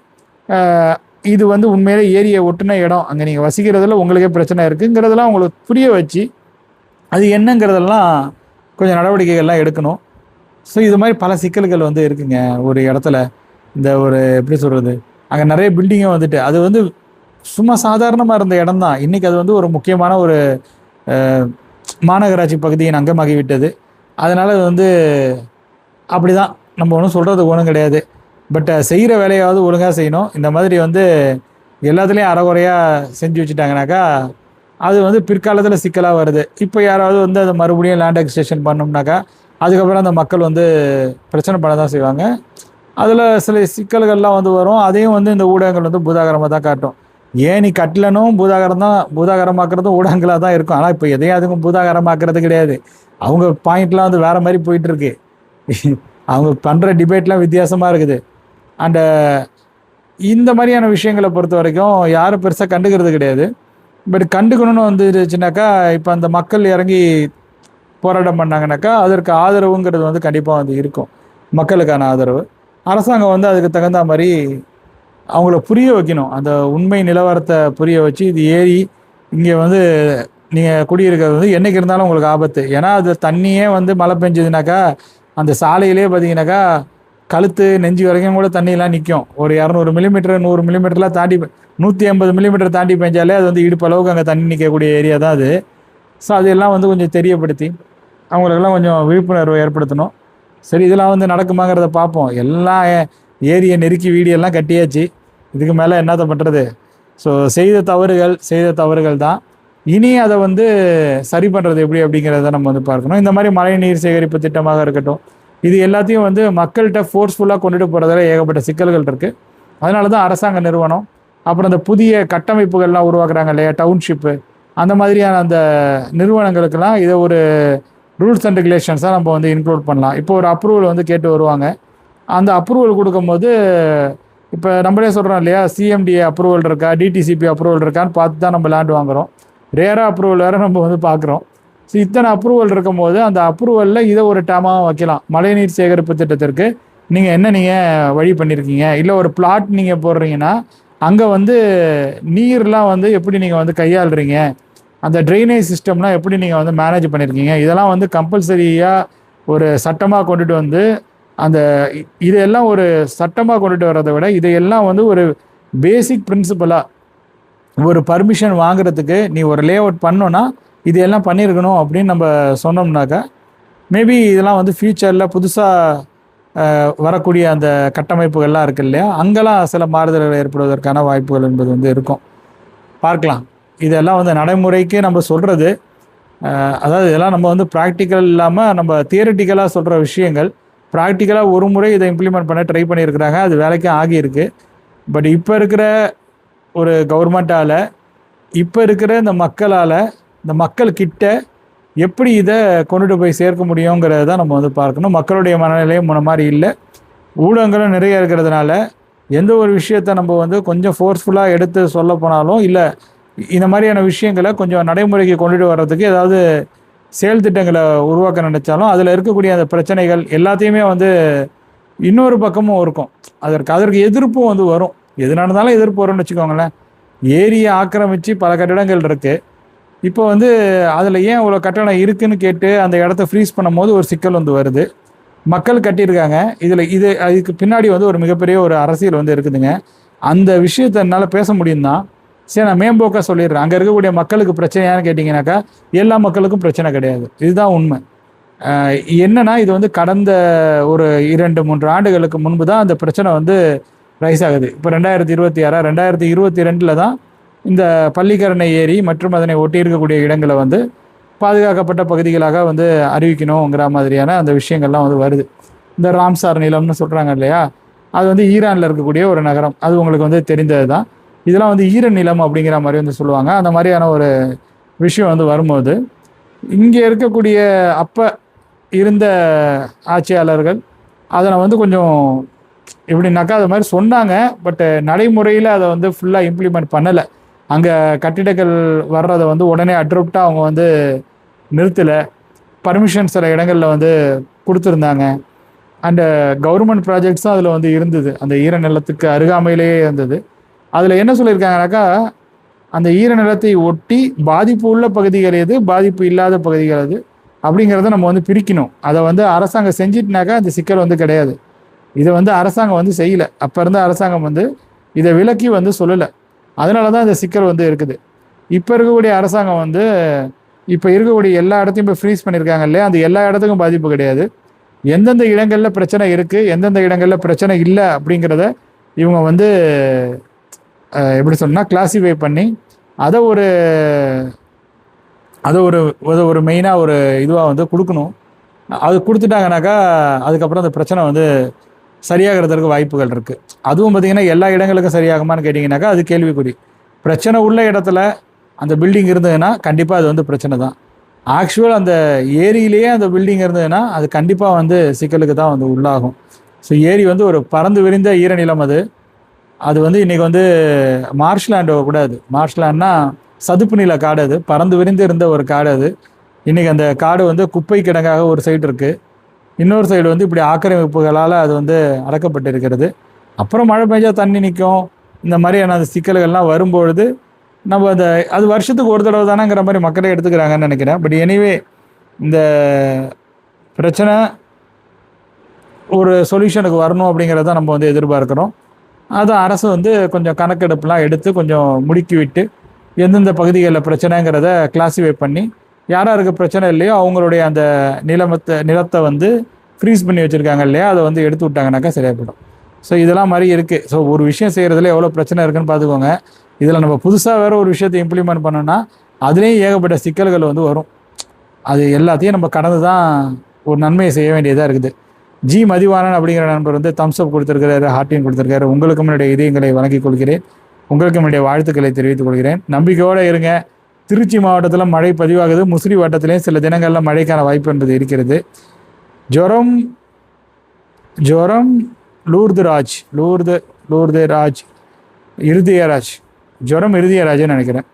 இது வந்து உண்மையிலே ஏரியை ஒட்டுன இடம், அங்கே நீங்கள் வசிக்கிறதுல உங்களுக்கே பிரச்சனை இருக்குங்கிறதெல்லாம் உங்களுக்கு புரிய வச்சு, அது என்னங்கிறதெல்லாம் கொஞ்சம் நடவடிக்கைகள்லாம் எடுக்கணும். ஸோ இது மாதிரி பல சிக்கல்கள் வந்து இருக்குங்க ஒரு இடத்துல. இந்த ஒரு எப்படி சொல்கிறது, அங்கே நிறைய பில்டிங்கும் வந்துட்டு, அது வந்து சும்மா சாதாரணமாக இருந்த இடம் தான், இன்றைக்கி அது வந்து ஒரு முக்கியமான ஒரு மாநகராட்சி பகுதியின் அங்கமாகிவிட்டது. அதனால் அது வந்து அப்படி தான், நம்ம ஒன்றும் சொல்கிறது ஒன்றும் கிடையாது. பட் செய்கிற வேலையாவது ஒழுங்காக செய்யணும். இந்த மாதிரி வந்து எல்லாத்துலேயும் அறகுறையாக செஞ்சு வச்சுட்டாங்கனாக்கா அது வந்து பிற்காலத்தில் சிக்கலாக வருது. இப்போ யாராவது வந்து அதை மறுபடியும் லேண்ட் எக்ஸ்டேஷன் பண்ணோம்னாக்கா அதுக்கப்புறம் அந்த மக்கள் வந்து பிரச்சனை பண்ண தான் செய்வாங்க. அதில் சில சிக்கல்கள்லாம் வந்து வரும். அதையும் வந்து இந்த ஊடகங்கள் வந்து பூதாகரமாக தான் காட்டும். ஏன் நீ கட்டலனும் பூதாகரமாக்குறதும் ஊடகங்களாக தான் இருக்கும். ஆனால் இப்போ எதையும் அதுக்கும் பூதாகரமாக்குறது கிடையாது. அவங்க பாயிண்ட்லாம் வந்து வேறு மாதிரி போயிட்டுருக்கு. அவங்க பண்ணுற டிபேட்லாம் வித்தியாசமாக இருக்குது. அண்டு இந்த மாதிரியான விஷயங்களை பொறுத்த வரைக்கும் யாரும் பெருசாக கண்டுக்கிறது கிடையாது. பட் கண்டுக்கணும்னு வந்துருச்சுனாக்கா, இப்போ அந்த மக்கள் இறங்கி போராட்டம் பண்ணாங்கனாக்கா அதற்கு ஆதரவுங்கிறது வந்து கண்டிப்பாக வந்து இருக்கும், மக்களுக்கான ஆதரவு. அரசாங்கம் வந்து அதுக்கு தகுந்த மாதிரி அவங்கள புரிய வைக்கணும். அந்த உண்மை நிலவரத்தை புரிய வச்சு, இது ஏரி இங்கே வந்து நீங்கள் குடியிருக்கிறது வந்து என்றைக்கு இருந்தாலும் உங்களுக்கு ஆபத்து. ஏன்னா அது தண்ணியே வந்து மழை பெஞ்சதுனாக்கா அந்த சாலையிலே பார்த்தீங்கன்னாக்கா கழுத்து நெஞ்சு வரைக்கும் கூட தண்ணியெலாம் நிற்கும். ஒரு 200 மில்லிமீட்டர் 100 மில்லிமீட்டர்லாம் தாண்டி 150 மில்லிமீட்டர் தாண்டி பெஞ்சாலே அது வந்து இடுப்பளவுக்கு அங்கே தண்ணி நிற்கக்கூடிய ஏரியா தான் அது. ஸோ அதெல்லாம் வந்து கொஞ்சம் தெரியப்படுத்தி அவங்களுக்கெல்லாம் கொஞ்சம் விழிப்புணர்வு ஏற்படுத்தணும். சரி, இதெல்லாம் வந்து நடக்குமாங்கிறத பார்ப்போம். எல்லாம் ஏரியை நெருக்கி வீடியெல்லாம் கட்டியாச்சு, இதுக்கு மேலே என்னத்தை பண்ணுறது? ஸோ செய்த தவறுகள் தான். இனி அதை வந்து சரி பண்ணுறது எப்படி அப்படிங்கிறத நம்ம வந்து பார்க்கணும். இந்த மாதிரி மழை நீர் சேகரிப்பு திட்டமாக இருக்கட்டும், இது எல்லாத்தையும் வந்து மக்கள்கிட்ட ஃபோர்ஸ்ஃபுல்லாக கொண்டுட்டு போகிறதுல ஏகப்பட்ட சிக்கல்கள் இருக்குது. அதனால தான் அரசாங்க நிறுவனம், அப்புறம் அந்த புதிய கட்டமைப்புகள்லாம் உருவாக்குறாங்க இல்லையா, டவுன்ஷிப்பு, அந்த மாதிரியான அந்த நிறுவனங்களுக்கெல்லாம் இதை ஒரு ரூல்ஸ் அண்ட் ரெகுலேஷன்ஸாக நம்ம வந்து இன்க்ளூட் பண்ணலாம். இப்போ ஒரு அப்ரூவல் வந்து கேட்டு வருவாங்க. அந்த அப்ரூவல் கொடுக்கும்போது இப்போ நம்மளே சொல்கிறோம் இல்லையா, சிஎம்டிஏ அப்ரூவல் இருக்கா, டிடிசிபி அப்ரூவல் இருக்கான்னு பார்த்து தான் நம்ம லேண்ட் வாங்குகிறோம். ரேராக அப்ரூவல் வேறு நம்ம வந்து பார்க்குறோம். ஸோ இத்தனை அப்ரூவல் இருக்கும் போது அந்த அப்ரூவலில் இதை ஒரு டேமாக வைக்கலாம். மழைநீர் சேகரிப்பு திட்டத்திற்கு நீங்கள் வழி பண்ணியிருக்கீங்க, இல்லை ஒரு பிளாட் நீங்கள் போடுறீங்கன்னா அங்கே வந்து நீர்லாம் வந்து எப்படி நீங்கள் வந்து கையாளுறீங்க, அந்த ட்ரைனேஜ் சிஸ்டம்லாம் எப்படி நீங்கள் வந்து மேனேஜ் பண்ணியிருக்கீங்க, இதெல்லாம் வந்து கம்பல்சரியாக ஒரு சட்டமாக கொண்டுட்டு வந்து அந்த இதையெல்லாம் ஒரு சட்டமாக கொண்டுட்டு வர்றதை விட இதையெல்லாம் வந்து ஒரு பேசிக் பிரின்சிபலாக ஒரு பர்மிஷன் வாங்குறதுக்கு நீ ஒரு லே அவுட் பண்ணோன்னா இதையெல்லாம் பண்ணியிருக்கணும் அப்படின்னு நம்ம சொன்னோம்னாக்கா மேபி இதெல்லாம் வந்து ஃப்யூச்சரில் புதுசாக வரக்கூடிய அந்த கட்டமைப்புகள்லாம் இருக்குது இல்லையா, அங்கெல்லாம் சில மாறுதல்கள் ஏற்படுவதற்கான வாய்ப்புகள் என்பது வந்து இருக்கும். பார்க்கலாம். இதெல்லாம் வந்து நடைமுறைக்கு நம்ம சொல்கிறது, அதாவது இதெல்லாம் நம்ம வந்து ப்ராக்டிக்கல் இல்லாமல் நம்ம தியரிட்டிக்கலாக சொல்கிற விஷயங்கள், ப்ராக்டிக்கலாக ஒரு முறை இதை இம்ப்ளிமெண்ட் பண்ண ட்ரை பண்ணியிருக்கிறாங்க, அது வேலைக்கும் ஆகியிருக்கு. பட் இப்போ இருக்கிற ஒரு கவர்மெண்ட்டால், இப்போ இருக்கிற இந்த மக்களால், இந்த மக்கள்கிட்ட எப்படி இதை கொண்டுட்டு போய் சேர்க்க முடியுங்கிறத தான் நம்ம வந்து பார்க்கணும். மக்களுடைய மனநிலையும் முன்ன மாதிரி இல்லை, ஊடகங்களும் நிறைய இருக்கிறதுனால எந்த ஒரு விஷயத்தை நம்ம வந்து கொஞ்சம் ஃபோர்ஸ்ஃபுல்லாக எடுத்து சொல்ல போனாலும், இல்லை இந்த மாதிரியான விஷயங்களை கொஞ்சம் நடைமுறைக்கு கொண்டுட்டு வர்றதுக்கு ஏதாவது செயல் திட்டங்களை உருவாக்க நினைச்சாலும் அதில் இருக்கக்கூடிய அந்த பிரச்சனைகள் எல்லாத்தையுமே வந்து இன்னொரு பக்கமும் இருக்கும். அதற்கு எதிர்ப்பும் வந்து வரும். எது நடந்தாலும் எதிர்ப்பு வரும்னு வச்சுக்கோங்களேன். ஏரியை ஆக்கிரமித்து பல கட்டிடங்கள் இருக்குது. இப்போ வந்து அதில் ஏன் இவ்வளோ கட்டணம் இருக்குதுன்னு கேட்டு அந்த இடத்த ஃப்ரீஸ் பண்ணும் போது ஒரு சிக்கல் வந்து வருது. மக்கள் கட்டியிருக்காங்க. அதுக்கு பின்னாடி வந்து ஒரு மிகப்பெரிய ஒரு அரசியல் வந்து இருக்குதுங்க. அந்த விஷயத்தை என்னால் பேச முடியும் தான். சரி, நான் மேம்போக்காக சொல்லிடுறேன். அங்கே இருக்கக்கூடிய மக்களுக்கு பிரச்சனையான்னு கேட்டிங்கனாக்கா எல்லா மக்களுக்கும் பிரச்சனை கிடையாது. இதுதான் உண்மை. என்னன்னா இது வந்து கடந்த ஒரு 2-3 ஆண்டுகளுக்கு முன்பு தான் அந்த பிரச்சனை வந்து ரைஸ் ஆகுது. இப்போ 2026 2022 தான் இந்த பள்ளிக்கரணை ஏரி மற்றும் அதனை ஒட்டி இருக்கக்கூடிய இடங்களை வந்து பாதுகாக்கப்பட்ட பகுதிகளாக வந்து அறிவிக்கணுங்கிற மாதிரியான அந்த விஷயங்கள்லாம் வந்து வருது. இந்த ராம்சார் நிலம்னு சொல்கிறாங்க இல்லையா, அது வந்து ஈரானில் இருக்கக்கூடிய ஒரு நகரம். அது உங்களுக்கு வந்து தெரிந்தது தான். இதெல்லாம் வந்து ஈர நிலம் அப்படிங்கிற மாதிரி வந்து சொல்லுவாங்க. அந்த மாதிரியான ஒரு விஷயம் வந்து வரும்போது இங்கே இருக்கக்கூடிய அப்போ இருந்த ஆட்சியாளர்கள் அதனை வந்து கொஞ்சம் எப்படின்னாக்கா அது மாதிரி சொன்னாங்க. பட் நடைமுறையில் அதை வந்து ஃபுல்லாக இம்ப்ளிமெண்ட் பண்ணலை. அங்கே கட்டிடங்கள் வர்றதை வந்து உடனே அட்ரப்டாக அவங்க வந்து நிறுத்தலை. பர்மிஷன் சில இடங்களில் வந்து கொடுத்துருந்தாங்க. அண்ட் கவர்மெண்ட் ப்ராஜெக்ட்ஸும் அதில் வந்து இருந்தது. அந்த ஈர நிலத்துக்கு அருகாமையிலேயே இருந்தது. அதில் என்ன சொல்லியிருக்காங்கனாக்கா, அந்த ஈர நிலத்தை ஒட்டி பாதிப்பு உள்ள பகுதிகள் எது, பாதிப்பு இல்லாத பகுதிகள் எது அப்படிங்கிறத நம்ம வந்து பிரிக்கணும். அதை வந்து அரசாங்கம் செஞ்சிட்டுனாக்கா அந்த சிக்கல் வந்து கிடையாது. இதை வந்து அரசாங்கம் வந்து செய்யலை. அப்போ இருந்த அரசாங்கம் வந்து இதை விலக்கி வந்து சொல்லலை. அதனால தான் இந்த சிக்கல் வந்து இருக்குது. இப்போ இருக்கக்கூடிய அரசாங்கம் வந்து இப்போ இருக்கக்கூடிய எல்லா இடத்தையும் இப்போ ஃப்ரீஸ் பண்ணியிருக்காங்க இல்லையா, அந்த எல்லா இடத்துக்கும் பாதிப்பு கிடையாது. எந்தெந்த இடங்களில் பிரச்சனை இருக்குது, எந்தெந்த இடங்களில் பிரச்சனை இல்லை அப்படிங்கிறத இவங்க வந்து எப்படி சொன்னால் கிளாஸிஃபை பண்ணி அதை ஒரு ஒரு மெயினாக ஒரு இதுவாக வந்து கொடுக்கணும். அது கொடுத்துட்டாங்கனாக்கா அதுக்கப்புறம் அந்த பிரச்சனை வந்து சரியாகிறதுக்கு வாய்ப்புகள் இருக்குது. அதுவும் பார்த்திங்கன்னா எல்லா இடங்களுக்கும் சரியாகுமான்னு கேட்டிங்கனாக்கா அது கேள்விக்குறி. பிரச்சனை உள்ள இடத்துல அந்த பில்டிங் இருந்ததுன்னா கண்டிப்பாக அது வந்து பிரச்சனை தான். ஆக்சுவல் அந்த ஏரியிலேயே அந்த பில்டிங் இருந்ததுன்னா அது கண்டிப்பாக வந்து சிக்கலுக்கு தான் வந்து உள்ளாகும். ஸோ ஏரி வந்து ஒரு பறந்து விரிந்த ஈரநிலம். அது வந்து இன்றைக்கி வந்து மார்ஷ்லேண்ட் கூடாது. மார்ஷ்லேண்ட்னா சதுப்பு நில காடு. அது பறந்து விரிந்து இருந்த ஒரு காடு. அது இன்றைக்கி அந்த காடு வந்து குப்பை கிடங்காக ஒரு சைடு இருக்குது. இன்னொரு சைடு வந்து இப்படி ஆக்கிரமிப்புகளால் அது வந்து அடக்கப்பட்டு இருக்கிறது. அப்புறம் மழை பெஞ்சால் தண்ணி நிற்கும். இந்த மாதிரியான அந்த சிக்கல்கள்லாம் வரும்பொழுது நம்ம அது வருஷத்துக்கு ஒரு தடவை தானேங்கிற மாதிரி மக்களே எடுத்துக்கிறாங்கன்னு நினைக்கிறேன். பட் எனிவே இந்த பிரச்சனை ஒரு சொல்யூஷனுக்கு வரணும் அப்படிங்கிறத நம்ம வந்து எதிர்பார்க்குறோம். அது அரசு வந்து கொஞ்சம் கணக்கெடுப்புலாம் எடுத்து கொஞ்சம் முடுக்கி விட்டு எந்தெந்த பகுதிகளில் பிரச்சனைங்கிறத கிளாஸிஃபை பண்ணி யாராருக்கு பிரச்சனை இல்லையோ அவங்களுடைய அந்த நிலத்தை வந்து ஃப்ரீஸ் பண்ணி வச்சுருக்காங்க இல்லையா, அதை வந்து எடுத்து விட்டாங்கனாக்கா சரியாகப்படும். ஸோ இதெல்லாம் மாதிரி இருக்குது. ஸோ ஒரு விஷயம் செய்கிறதுல எவ்வளோ பிரச்சனை இருக்குன்னு பார்த்துக்கோங்க. இதில் நம்ம புதுசாக வேறு ஒரு விஷயத்தை இம்ப்ளிமெண்ட் பண்ணோன்னா அதுலேயும் ஏகப்பட்ட சிக்கல்கள் வந்து வரும். அது எல்லாத்தையும் நம்ம கடந்து தான் ஒரு நன்மையை செய்ய வேண்டியதாக இருக்குது. ஜி மதிவாணன் அப்படிங்கிற நண்பர் வந்து தம்ஸ்அப் கொடுத்துருக்கிறாரு, ஹார்ட்டின் கொடுத்துருக்காரு. உங்களுக்கும் என்னுடைய இதயங்களை வழங்கிக் கொள்கிறேன். உங்களுக்கும் என்னுடைய வாழ்த்துக்களை தெரிவித்துக் கொள்கிறேன். நம்பிக்கையோடு இருங்க. திருச்சி மாவட்டத்தில் மழை பதிவாகுது. முசிறி வட்டத்திலையும் சில தினங்களில் மழைக்கான வாய்ப்பு என்பது இருக்கிறது. ஜொரம் லூர்துராஜ் இறுதியராஜ்னு நினைக்கிறேன்.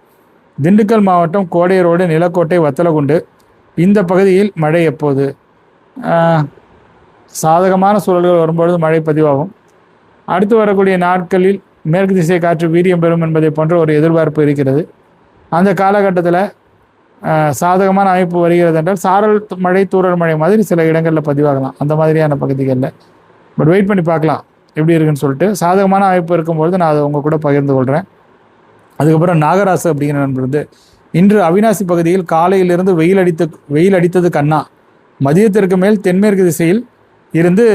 திண்டுக்கல் மாவட்டம் கோடை ரோடு, நிலக்கோட்டை, வத்தலகுண்டு இந்த பகுதியில் மழை எப்போது? சாதகமான சூழல்கள் வரும்பொழுது மழை பதிவாகும். அடுத்து வரக்கூடிய நாட்களில் மேற்கு திசை காற்று வீரியம் பெறும் என்பதை போன்ற ஒரு எதிர்பார்ப்பு இருக்கிறது. அந்த காலகட்டத்தில் சாதகமான அமைப்பு வருகிறது என்றால் சாரல் மழை, தூறல் மழை மாதிரி சில இடங்களில் பதிவாகலாம், அந்த மாதிரியான பகுதிகளில். பட் வெயிட் பண்ணி பார்க்கலாம் எப்படி இருக்குன்னு சொல்லிட்டு. சாதகமான அமைப்பு இருக்கும்பொழுது நான் அதை உங்கள் கூட பகிர்ந்து கொள்கிறேன். அதுக்கப்புறம் நாகராசு அப்படிங்கிற நண்பர் வந்து இன்று அவிநாசி பகுதியில் காலையிலிருந்து வெயில் அடித்தது கண்ணா, மதியத்திற்கு மேல் தென்மேற்கு திசையில் இருந்து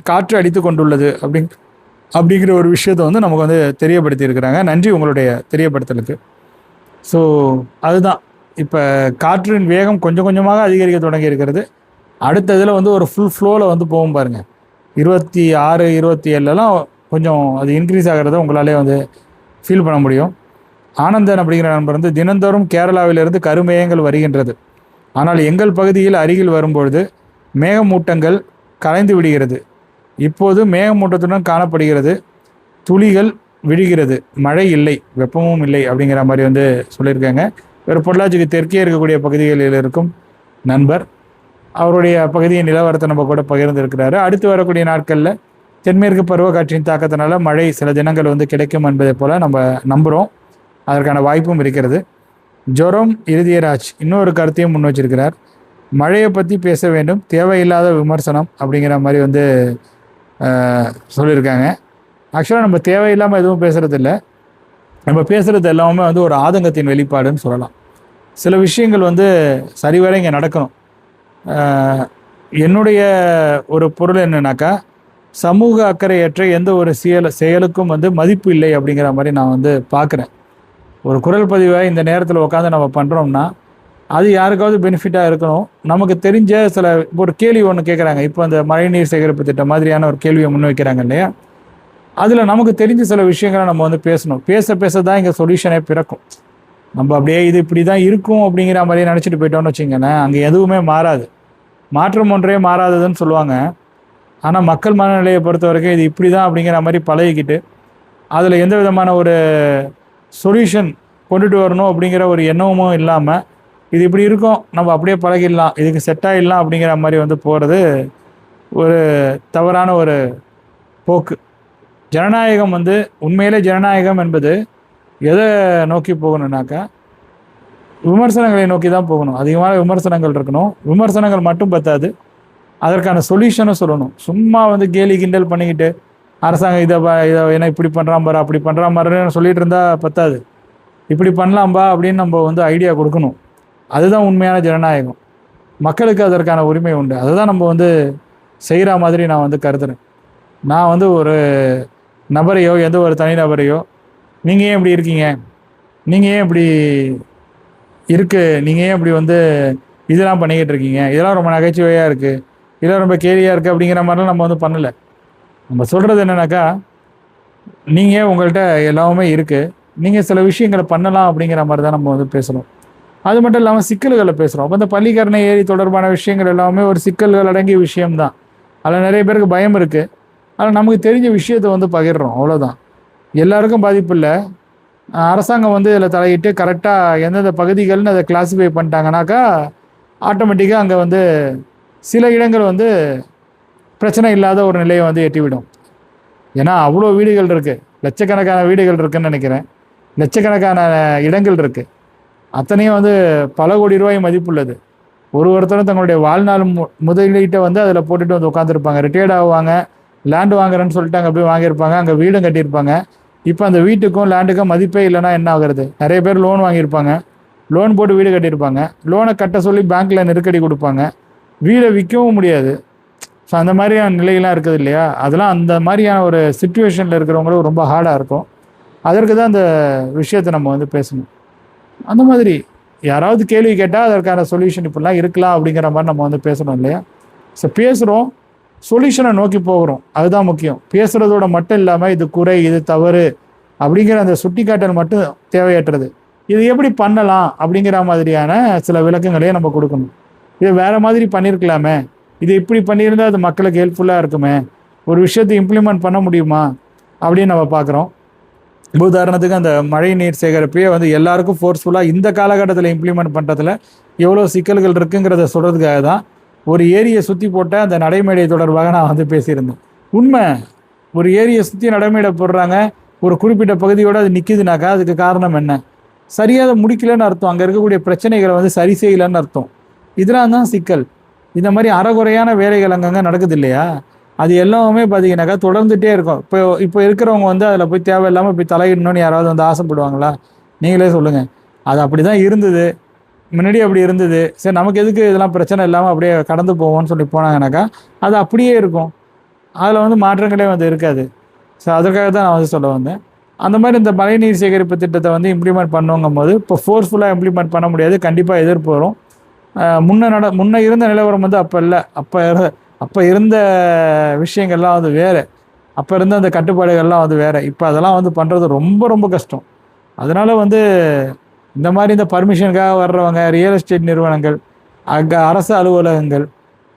காற்று அடித்து கொண்டுள்ளது அப்படிங்கிற ஒரு விஷயத்தை வந்து நமக்கு வந்து தெரியப்படுத்தி இருக்கிறாங்க. நன்றி உங்களுடைய தெரியப்படுத்தலுக்கு. ஸோ அதுதான் இப்போ காற்றின் வேகம் கொஞ்சம் கொஞ்சமாக அதிகரிக்க தொடங்கி இருக்கிறது. அடுத்ததில் வந்து ஒரு ஃபுல் ஃப்ளோவில் வந்து போகும் பாருங்கள். 26, 27லாம் கொஞ்சம் அது இன்க்ரீஸ் ஆகிறத உங்களாலே வந்து ஃபீல் பண்ண முடியும். ஆனந்தன் அப்படிங்கிற நண்பர் வந்து தினந்தோறும் கேரளாவிலிருந்து கருமேகங்கள் வருகின்றது. ஆனால் எங்கள் பகுதியில் அருகில் வரும்பொழுது மேகமூட்டங்கள் கலைந்து விடுகிறது. இப்போது மேகமூட்டத்துடன் காணப்படுகிறது. துளிகள் விழுகிறது. மழை இல்லை, வெப்பமும் இல்லை அப்படிங்கிற மாதிரி வந்து சொல்லியிருக்காங்க. ஒரு பொள்ளாச்சிக்கு தெற்கே இருக்கக்கூடிய பகுதிகளில் இருக்கும் நண்பர் அவருடைய பகுதியின் நிலவரத்தை நம்ம கூட பகிர்ந்திருக்கிறாரு. அடுத்து வரக்கூடிய நாட்களில் தென்மேற்கு பருவக்காற்றின் தாக்கத்தினால மழை சில தினங்கள் வந்து கிடைக்கும் என்பதை போல் நம்ம நம்புகிறோம். அதற்கான வாய்ப்பும் இருக்கிறது. ஜொரம் இறுதியராஜ் இன்னொரு கருத்தையும் முன் வச்சிருக்கிறார். மழையை பற்றி பேச வேண்டும், தேவையில்லாத விமர்சனம் அப்படிங்கிற மாதிரி வந்து சொல்லியிருக்காங்க. ஆக்சுவலாக நம்ம தேவையில்லாமல் எதுவும் பேசுகிறதில்ல. நம்ம பேசுகிறது எல்லாமே வந்து ஒரு ஆதங்கத்தின் வெளிப்பாடுன்னு சொல்லலாம். சில விஷயங்கள் வந்து சரிவர இங்கே நடக்கணும். என்னுடைய ஒரு பொருள் என்னன்னாக்கா, சமூக அக்கறையற்ற எந்த ஒரு செயலுக்கும் வந்து மதிப்பு இல்லை அப்படிங்கிற மாதிரி நான் வந்து பார்க்குறேன். ஒரு குரல் பதிவை இந்த நேரத்தில் உட்காந்து நம்ம பண்ணுறோம்னா அது யாருக்காவது பெனிஃபிட்டாக இருக்கணும். நமக்கு தெரிஞ்ச சில ஒரு கேள்வி ஒன்று கேட்குறாங்க. இப்போ அந்த மழைநீர் சேகரிப்பு திட்டம் மாதிரியான ஒரு கேள்வியை முன்வைக்கிறாங்க இல்லையா? அதில் நமக்கு தெரிஞ்ச சில விஷயங்களை நம்ம வந்து பேசணும். பேச தான் இங்கே சொல்யூஷனே பிறக்கும். நம்ம அப்படியே இது இப்படி தான் இருக்கும் அப்படிங்கிற மாதிரியே நினச்சிட்டு போயிட்டோம்னு வச்சுங்களேன், அங்கே எதுவுமே மாறாது. மாற்றம் ஒன்றே மாறாததுன்னு சொல்லுவாங்க. ஆனால் மக்கள் மனநிலையை பொறுத்த வரைக்கும் இது இப்படி தான் அப்படிங்கிற மாதிரி பழகிக்கிட்டு அதில் எந்த விதமான ஒரு சொல்யூஷன் கொண்டுட்டு வரணும் அப்படிங்கிற ஒரு எண்ணமும் இல்லாமல் இது இப்படி இருக்கும், நம்ம அப்படியே பழகிடலாம், இதுக்கு செட் ஆகிடலாம் அப்படிங்கிற மாதிரி வந்து போகிறது ஒரு தவறான ஒரு போக்கு. ஜனநாயகம் வந்து உண்மையிலே ஜனநாயகம் என்பது எதை நோக்கி போகணுன்னாக்கா விமர்சனங்களை நோக்கி தான் போகணும். அதிகமான விமர்சனங்கள் இருக்கணும். விமர்சனங்கள் மட்டும் பத்தாது, அதற்கான சொல்யூஷனும் சொல்லணும். சும்மா வந்து கேலி கிண்டல் பண்ணிக்கிட்டு அரசாங்கம் இதை என்ன இப்படி பண்ணுறான் பாரு அப்படி பண்ணுறான் பாருன்னு சொல்லிட்டு இருந்தால் பத்தாது. இப்படி பண்ணலாம்பா அப்படின்னு நம்ம வந்து ஐடியா கொடுக்கணும். அதுதான் உண்மையான ஜனநாயகம். மக்களுக்கு அதற்கான உரிமை உண்டு. அதை தான் நம்ம வந்து செய்கிற மாதிரி நான் வந்து கருதுறேன். நான் வந்து ஒரு நபரையோ எந்த ஒரு தனிநபரையோ நீங்கள் ஏன் இப்படி இருக்கீங்க, நீங்கள் ஏன் இப்படி நீங்கள் ஏன் இப்படி வந்து இதெல்லாம் பண்ணிக்கிட்டு இருக்கீங்க, இதெல்லாம் ரொம்ப நகைச்சுவையாக இருக்குது, இதெல்லாம் ரொம்ப கேலியாக இருக்குது அப்படிங்கிற மாதிரிலாம் நம்ம வந்து பண்ணலை. நம்ம சொல்கிறது என்னென்னாக்கா, நீங்கள் உங்கள்கிட்ட எல்லாமே இருக்குது, நீங்கள் சில விஷயங்களை பண்ணலாம் அப்படிங்கிற மாதிரி தான் நம்ம வந்து பேசணும். அது மட்டும் இல்லாமல் சிக்கல்களை பேசுகிறோம். அப்போ இந்த பள்ளிக்கரணை ஏரி தொடர்பான விஷயங்கள் எல்லாமே ஒரு சிக்கல்கள் அடங்கிய விஷயம்தான். அதில் நிறைய பேருக்கு பயம் இருக்குது. அதில் நமக்கு தெரிஞ்ச விஷயத்தை வந்து பகிர்றோம், அவ்வளோதான். எல்லாருக்கும் பாதிப்பு இல்லை. அரசாங்கம் வந்து இதில் தலையிட்டு கரெக்டாக எந்தெந்த பகுதிகள்னு அதை கிளாஸிஃபை பண்ணிட்டாங்கனாக்கா ஆட்டோமேட்டிக்காக அங்கே வந்து சில இடங்கள் வந்து பிரச்சனை இல்லாத ஒரு நிலையை வந்து எட்டிவிடும். ஏன்னா அவ்வளோ வீடுகள் இருக்குது, லட்சக்கணக்கான வீடுகள் இருக்குதுன்னு நினைக்கிறேன், லட்சக்கணக்கான இடங்கள் இருக்குது. அத்தனையும் வந்து பல கோடி ரூபாய் மதிப்புள்ளது. ஒருத்தரும் தங்களுடைய வாழ்நாள் முதலீட்டை வந்து அதில் போட்டுட்டு வந்து உட்காந்துருப்பாங்க. ரிட்டையர்ட் ஆகுவாங்க, லேண்டு வாங்குறேன்னு சொல்லிட்டு அங்கே போய் வாங்கியிருப்பாங்க, அங்கே வீடும் கட்டியிருப்பாங்க. இப்போ அந்த வீட்டுக்கும் லேண்டுக்கும் மதிப்பே இல்லைன்னா என்ன ஆகுறது? நிறைய பேர் லோன் வாங்கியிருப்பாங்க, லோன் போட்டு வீடு கட்டியிருப்பாங்க, லோனை கட்ட சொல்லி பேங்க்கில் நெருக்கடி கொடுப்பாங்க, வீடை விற்கவும் முடியாது. ஸோ அந்த மாதிரியான நிலையெல்லாம் இருக்குது இல்லையா? அதெல்லாம் அந்த மாதிரியான ஒரு சிச்சுவேஷனில் இருக்கிறவங்களும் ரொம்ப ஹார்டாக இருக்கும். அதற்கு தான் அந்த விஷயத்தை நம்ம வந்து பேசணும். அந்த மாதிரி யாராவது கேள்வி கேட்டால் அதற்கான சொல்யூஷன் இப்படிலாம் இருக்கலாம் அப்படிங்கிற மாதிரி நம்ம வந்து பேசணும் இல்லையா? ஸோ பேசுகிறோம், சொல்யூஷனை நோக்கி போகிறோம், அதுதான் முக்கியம். பேசுகிறதோட மட்டும் இல்லாமல் இது குறை, இது தவறு அப்படிங்கிற அந்த சுட்டிக்காட்டல் மட்டும் தேவையற்றது. இது எப்படி பண்ணலாம் அப்படிங்கிற மாதிரியான சில விளக்கங்களையும் நம்ம கொடுக்கணும். இது வேறு மாதிரி பண்ணியிருக்கலாமே, இது இப்படி பண்ணியிருந்தால் அது மக்களுக்கு ஹெல்ப்ஃபுல்லாக இருக்குமே, ஒரு விஷயத்தை இம்ப்ளிமெண்ட் பண்ண முடியுமா அப்படின்னு நம்ம பார்க்குறோம். உதாரணத்துக்கு அந்த மழை நீர் சேகரிப்பையே வந்து எல்லாருக்கும் ஃபோர்ஸ்ஃபுல்லாக இந்த காலகட்டத்தில் இம்ப்ளிமெண்ட் பண்ணுறதுல எவ்வளோ சிக்கல்கள் இருக்குங்கிறத சொல்கிறதுக்காக தான் ஒரு ஏரியை சுற்றி போட்ட அந்த நடைமேடை தொடர்பாக நான் வந்து பேசியிருந்தேன். உண்மை, ஒரு ஏரியை சுற்றி நடைமேடை போடுறாங்க, ஒரு குறிப்பிட்ட பகுதியோடு அது நிற்கிதுனாக்கா அதுக்கு காரணம் என்ன? சரியாக முடிக்கலன்னு அர்த்தம், அங்கே இருக்கக்கூடிய பிரச்சனைகளை வந்து சரி செய்யலைன்னு அர்த்தம். இதெல்லாம் தான் சிக்கல். இந்த மாதிரி அறகுறையான வேலைகள் அங்கங்கே நடக்குது இல்லையா? அது எல்லாமே பார்த்தீங்கன்னாக்கா தொடர்ந்துகிட்டே இருக்கும். இப்போ இருக்கிறவங்க வந்து அதில் போய் தேவையில்லாமல் போய் தலையிடணும்னு யாராவது வந்து ஆசைப்படுவாங்களா? நீங்களே சொல்லுங்கள். அது அப்படி தான் இருந்தது, முன்னாடி அப்படி இருந்தது. சரி, நமக்கு எதுக்கு இதெல்லாம் பிரச்சனை இல்லாமல் அப்படியே கடந்து போவோம்னு சொல்லி போனாங்கனாக்கா அது அப்படியே இருக்கும். அதில் வந்து மாற்றங்களே வந்து இருக்காது. ஸோ அதற்காக தான் நான் வந்து சொல்ல வந்தேன். அந்த மாதிரி இந்த மழைநீர் சேகரிப்பு திட்டத்தை வந்து இம்ப்ளிமெண்ட் பண்ணுவோங்கும் போது இப்போ ஃபோர்ஸ்ஃபுல்லாக இம்ப்ளிமெண்ட் பண்ண முடியாது, கண்டிப்பாக எதிர்ப்பு வரும். முன்ன இருந்த நிலவரம் வந்து அப்போ இல்லை. அப்போ இருந்த விஷயங்கள்லாம் வந்து வேறு, அப்போ இருந்த அந்த கட்டுப்பாடுகள்லாம் வந்து வேறு. இப்போ அதெல்லாம் வந்து பண்ணுறது ரொம்ப ரொம்ப கஷ்டம். அதனால் வந்து இந்த மாதிரி இந்த பர்மிஷனுக்காக வர்றவங்க, ரியல் எஸ்டேட் நிறுவனங்கள், அங்கே அரசு அலுவலகங்கள்,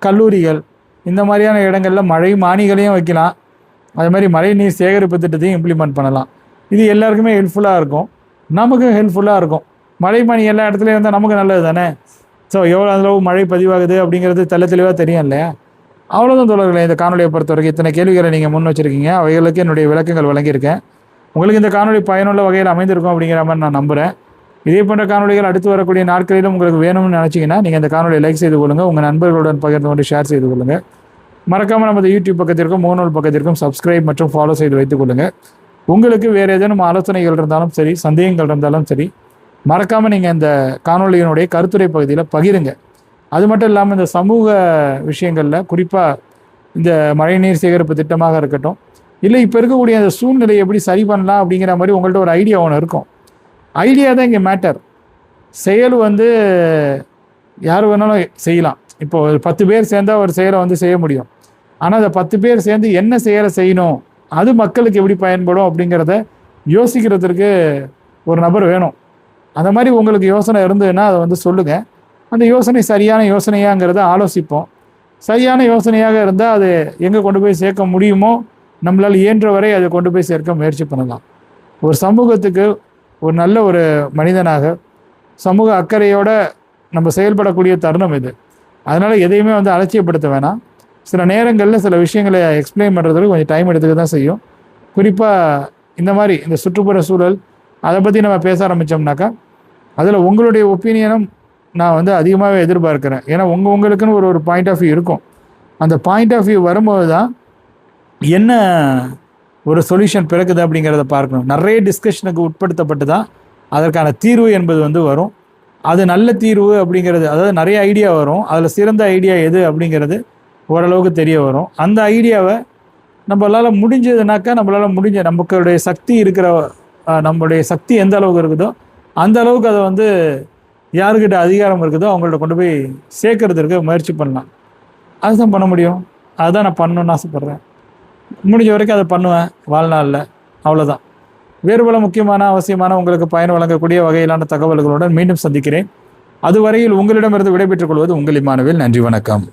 கல்லூரிகள், இந்த மாதிரியான இடங்களில் மழை மானிகளையும் வைக்கலாம். அது மாதிரி மழை நீர் சேகரிப்பு திட்டத்தையும் இம்ப்ளிமெண்ட் பண்ணலாம். இது எல்லாருக்குமே ஹெல்ப்ஃபுல்லாக இருக்கும், நமக்கும் ஹெல்ப்ஃபுல்லாக இருக்கும். மழை மானி எல்லா இடத்துலையும் இருந்தால் நமக்கு நல்லது தானே. ஸோ எவ்வளோ அளவு மழை பதிவாகுது அப்படிங்கிறது தெளிவாக தெரியும் இல்லையா? அவ்வளோதான் தோழர்களே. இந்த காணொலியை பொறுத்த வரைக்கும் இத்தனை கேள்விகளை நீங்கள் முன் வச்சுருக்கீங்க, அவைகளுக்கு என்னுடைய விளக்கங்கள் வழங்கியிருக்கேன். உங்களுக்கு இந்த காணொலி பயனுள்ள வகையில் அமைந்திருக்கும் அப்படிங்கிற மாதிரி நான் நம்புகிறேன். இதே போன்ற காணொலிகள் அடுத்து வரக்கூடிய நாட்களிலும் உங்களுக்கு வேணும்னு நினச்சிங்கன்னா நீங்கள் இந்த காணொலியை லைக் செய்து கொள்ளுங்கள், உங்கள் நண்பர்களுடன் பகிர்ந்து கொண்டு ஷேர் செய்து கொள்ளுங்கள். மறக்காமல் நமது யூடியூப் பக்கத்திற்கும் முகநூல் பக்கத்திற்கும் சப்ஸ்கிரைப் மற்றும் ஃபாலோ செய்து வைத்துக் கொள்ளுங்கள். உங்களுக்கு வேறு ஏதேனும் ஆலோசனைகள் இருந்தாலும் சரி, சந்தேகங்கள் இருந்தாலும் சரி, மறக்காமல் நீங்கள் இந்த காணொலியினுடைய கருத்துரை பகுதியில் பகிருங்க. அது மட்டும் இல்லாமல் இந்த சமூக விஷயங்களில் குறிப்பாக இந்த மழைநீர் சேகரிப்பு திட்டமாக இருக்கட்டும், இல்லை இப்போ இருக்கக்கூடிய அந்த சூழ்நிலையை எப்படி சரி பண்ணலாம் அப்படிங்கிற மாதிரி உங்கள்கிட்ட ஒரு ஐடியா ஒன்று இருக்கும். ஐடியா தான் இங்கே மேட்டர். செயல் யார் வேணாலும் செய்யலாம். இப்போ ஒரு 10 பேர் சேர்ந்தால் ஒரு செயலை செய்ய முடியும். ஆனால் அந்த 10 பேர் சேர்ந்து என்ன செயலை செய்யணும், அது மக்களுக்கு எப்படி பயன்படும் அப்படிங்கிறத யோசிக்கிறதுக்கு ஒரு நபர் வேணும். அந்த மாதிரி உங்களுக்கு யோசனை இருந்ததுன்னா அதை சொல்லுங்கள். அந்த யோசனை சரியான யோசனையாங்கிறத ஆலோசிப்போம். சரியான யோசனையாக இருந்தால் அது எங்கே கொண்டு போய் சேர்க்க முடியுமோ நம்மளால் இயன்ற வரை அதை கொண்டு போய் சேர்க்க முயற்சி பண்ணலாம். ஒரு சமூகத்துக்கு ஒரு நல்ல ஒரு மனிதனாக சமூக அக்கறையோடு நம்ம செயல்படக்கூடிய தருணம் இது. அதனால் எதையுமே அலட்சியப்படுத்த வேணாம். சில நேரங்களில் சில விஷயங்களை எக்ஸ்பிளைன் பண்ணுறதுக்கு கொஞ்சம் டைம் எடுத்துக்க தான் செய்யும். குறிப்பாக இந்த மாதிரி இந்த சுற்றுப்புற சூழல் அதை பற்றி நம்ம பேச ஆரம்பித்தோம்னாக்கா அதில் உங்களுடைய ஒப்பீனியனும் நான் அதிகமாகவே எதிர்பார்க்குறேன். ஏன்னா உங்களுக்குன்னு ஒரு பாயிண்ட் ஆஃப் வியூ இருக்கும். அந்த பாயிண்ட் ஆஃப் வியூ வரும்போது தான் என்ன ஒரு சொல்யூஷன் பிறக்குது அப்படிங்கிறத பார்க்கணும். நிறைய டிஸ்கஷனுக்கு உட்படுத்தப்பட்டு தான் அதற்கான தீர்வு என்பது வரும். அது நல்ல தீர்வு அப்படிங்கிறது, அதாவது நிறைய ஐடியா வரும், அதில் சிறந்த ஐடியா எது அப்படிங்கிறது ஓரளவுக்கு தெரிய வரும். அந்த ஐடியாவை நம்மளால் முடிஞ்சதுனாக்கா நமக்குடைய சக்தி இருக்கிற நம்மளுடைய சக்தி எந்த அளவுக்கு இருக்குதோ அந்த அளவுக்கு அதை யாருக்கிட்ட அதிகாரம் இருக்குதோ அவங்கள்ட்ட கொண்டு போய் சேர்க்கறதுக்கு முயற்சி பண்ணலாம். அதுதான் பண்ண முடியும். அதுதான் நான் பண்ணணும்னு ஆசைப்பட்றேன். முடிஞ்ச வரைக்கும் அதை பண்ணுவேன் வாழ்நாளில். அவ்வளோதான். வேறு பல முக்கியமான அவசியமான உங்களுக்கு பயன் வழங்கக்கூடிய வகையிலான தகவல்களுடன் மீண்டும் சந்திக்கிறேன். அதுவரையில் உங்களிடமிருந்து விடைபெற்றுக் கொள்வது உங்கள் இமானுவேல். நன்றி, வணக்கம்.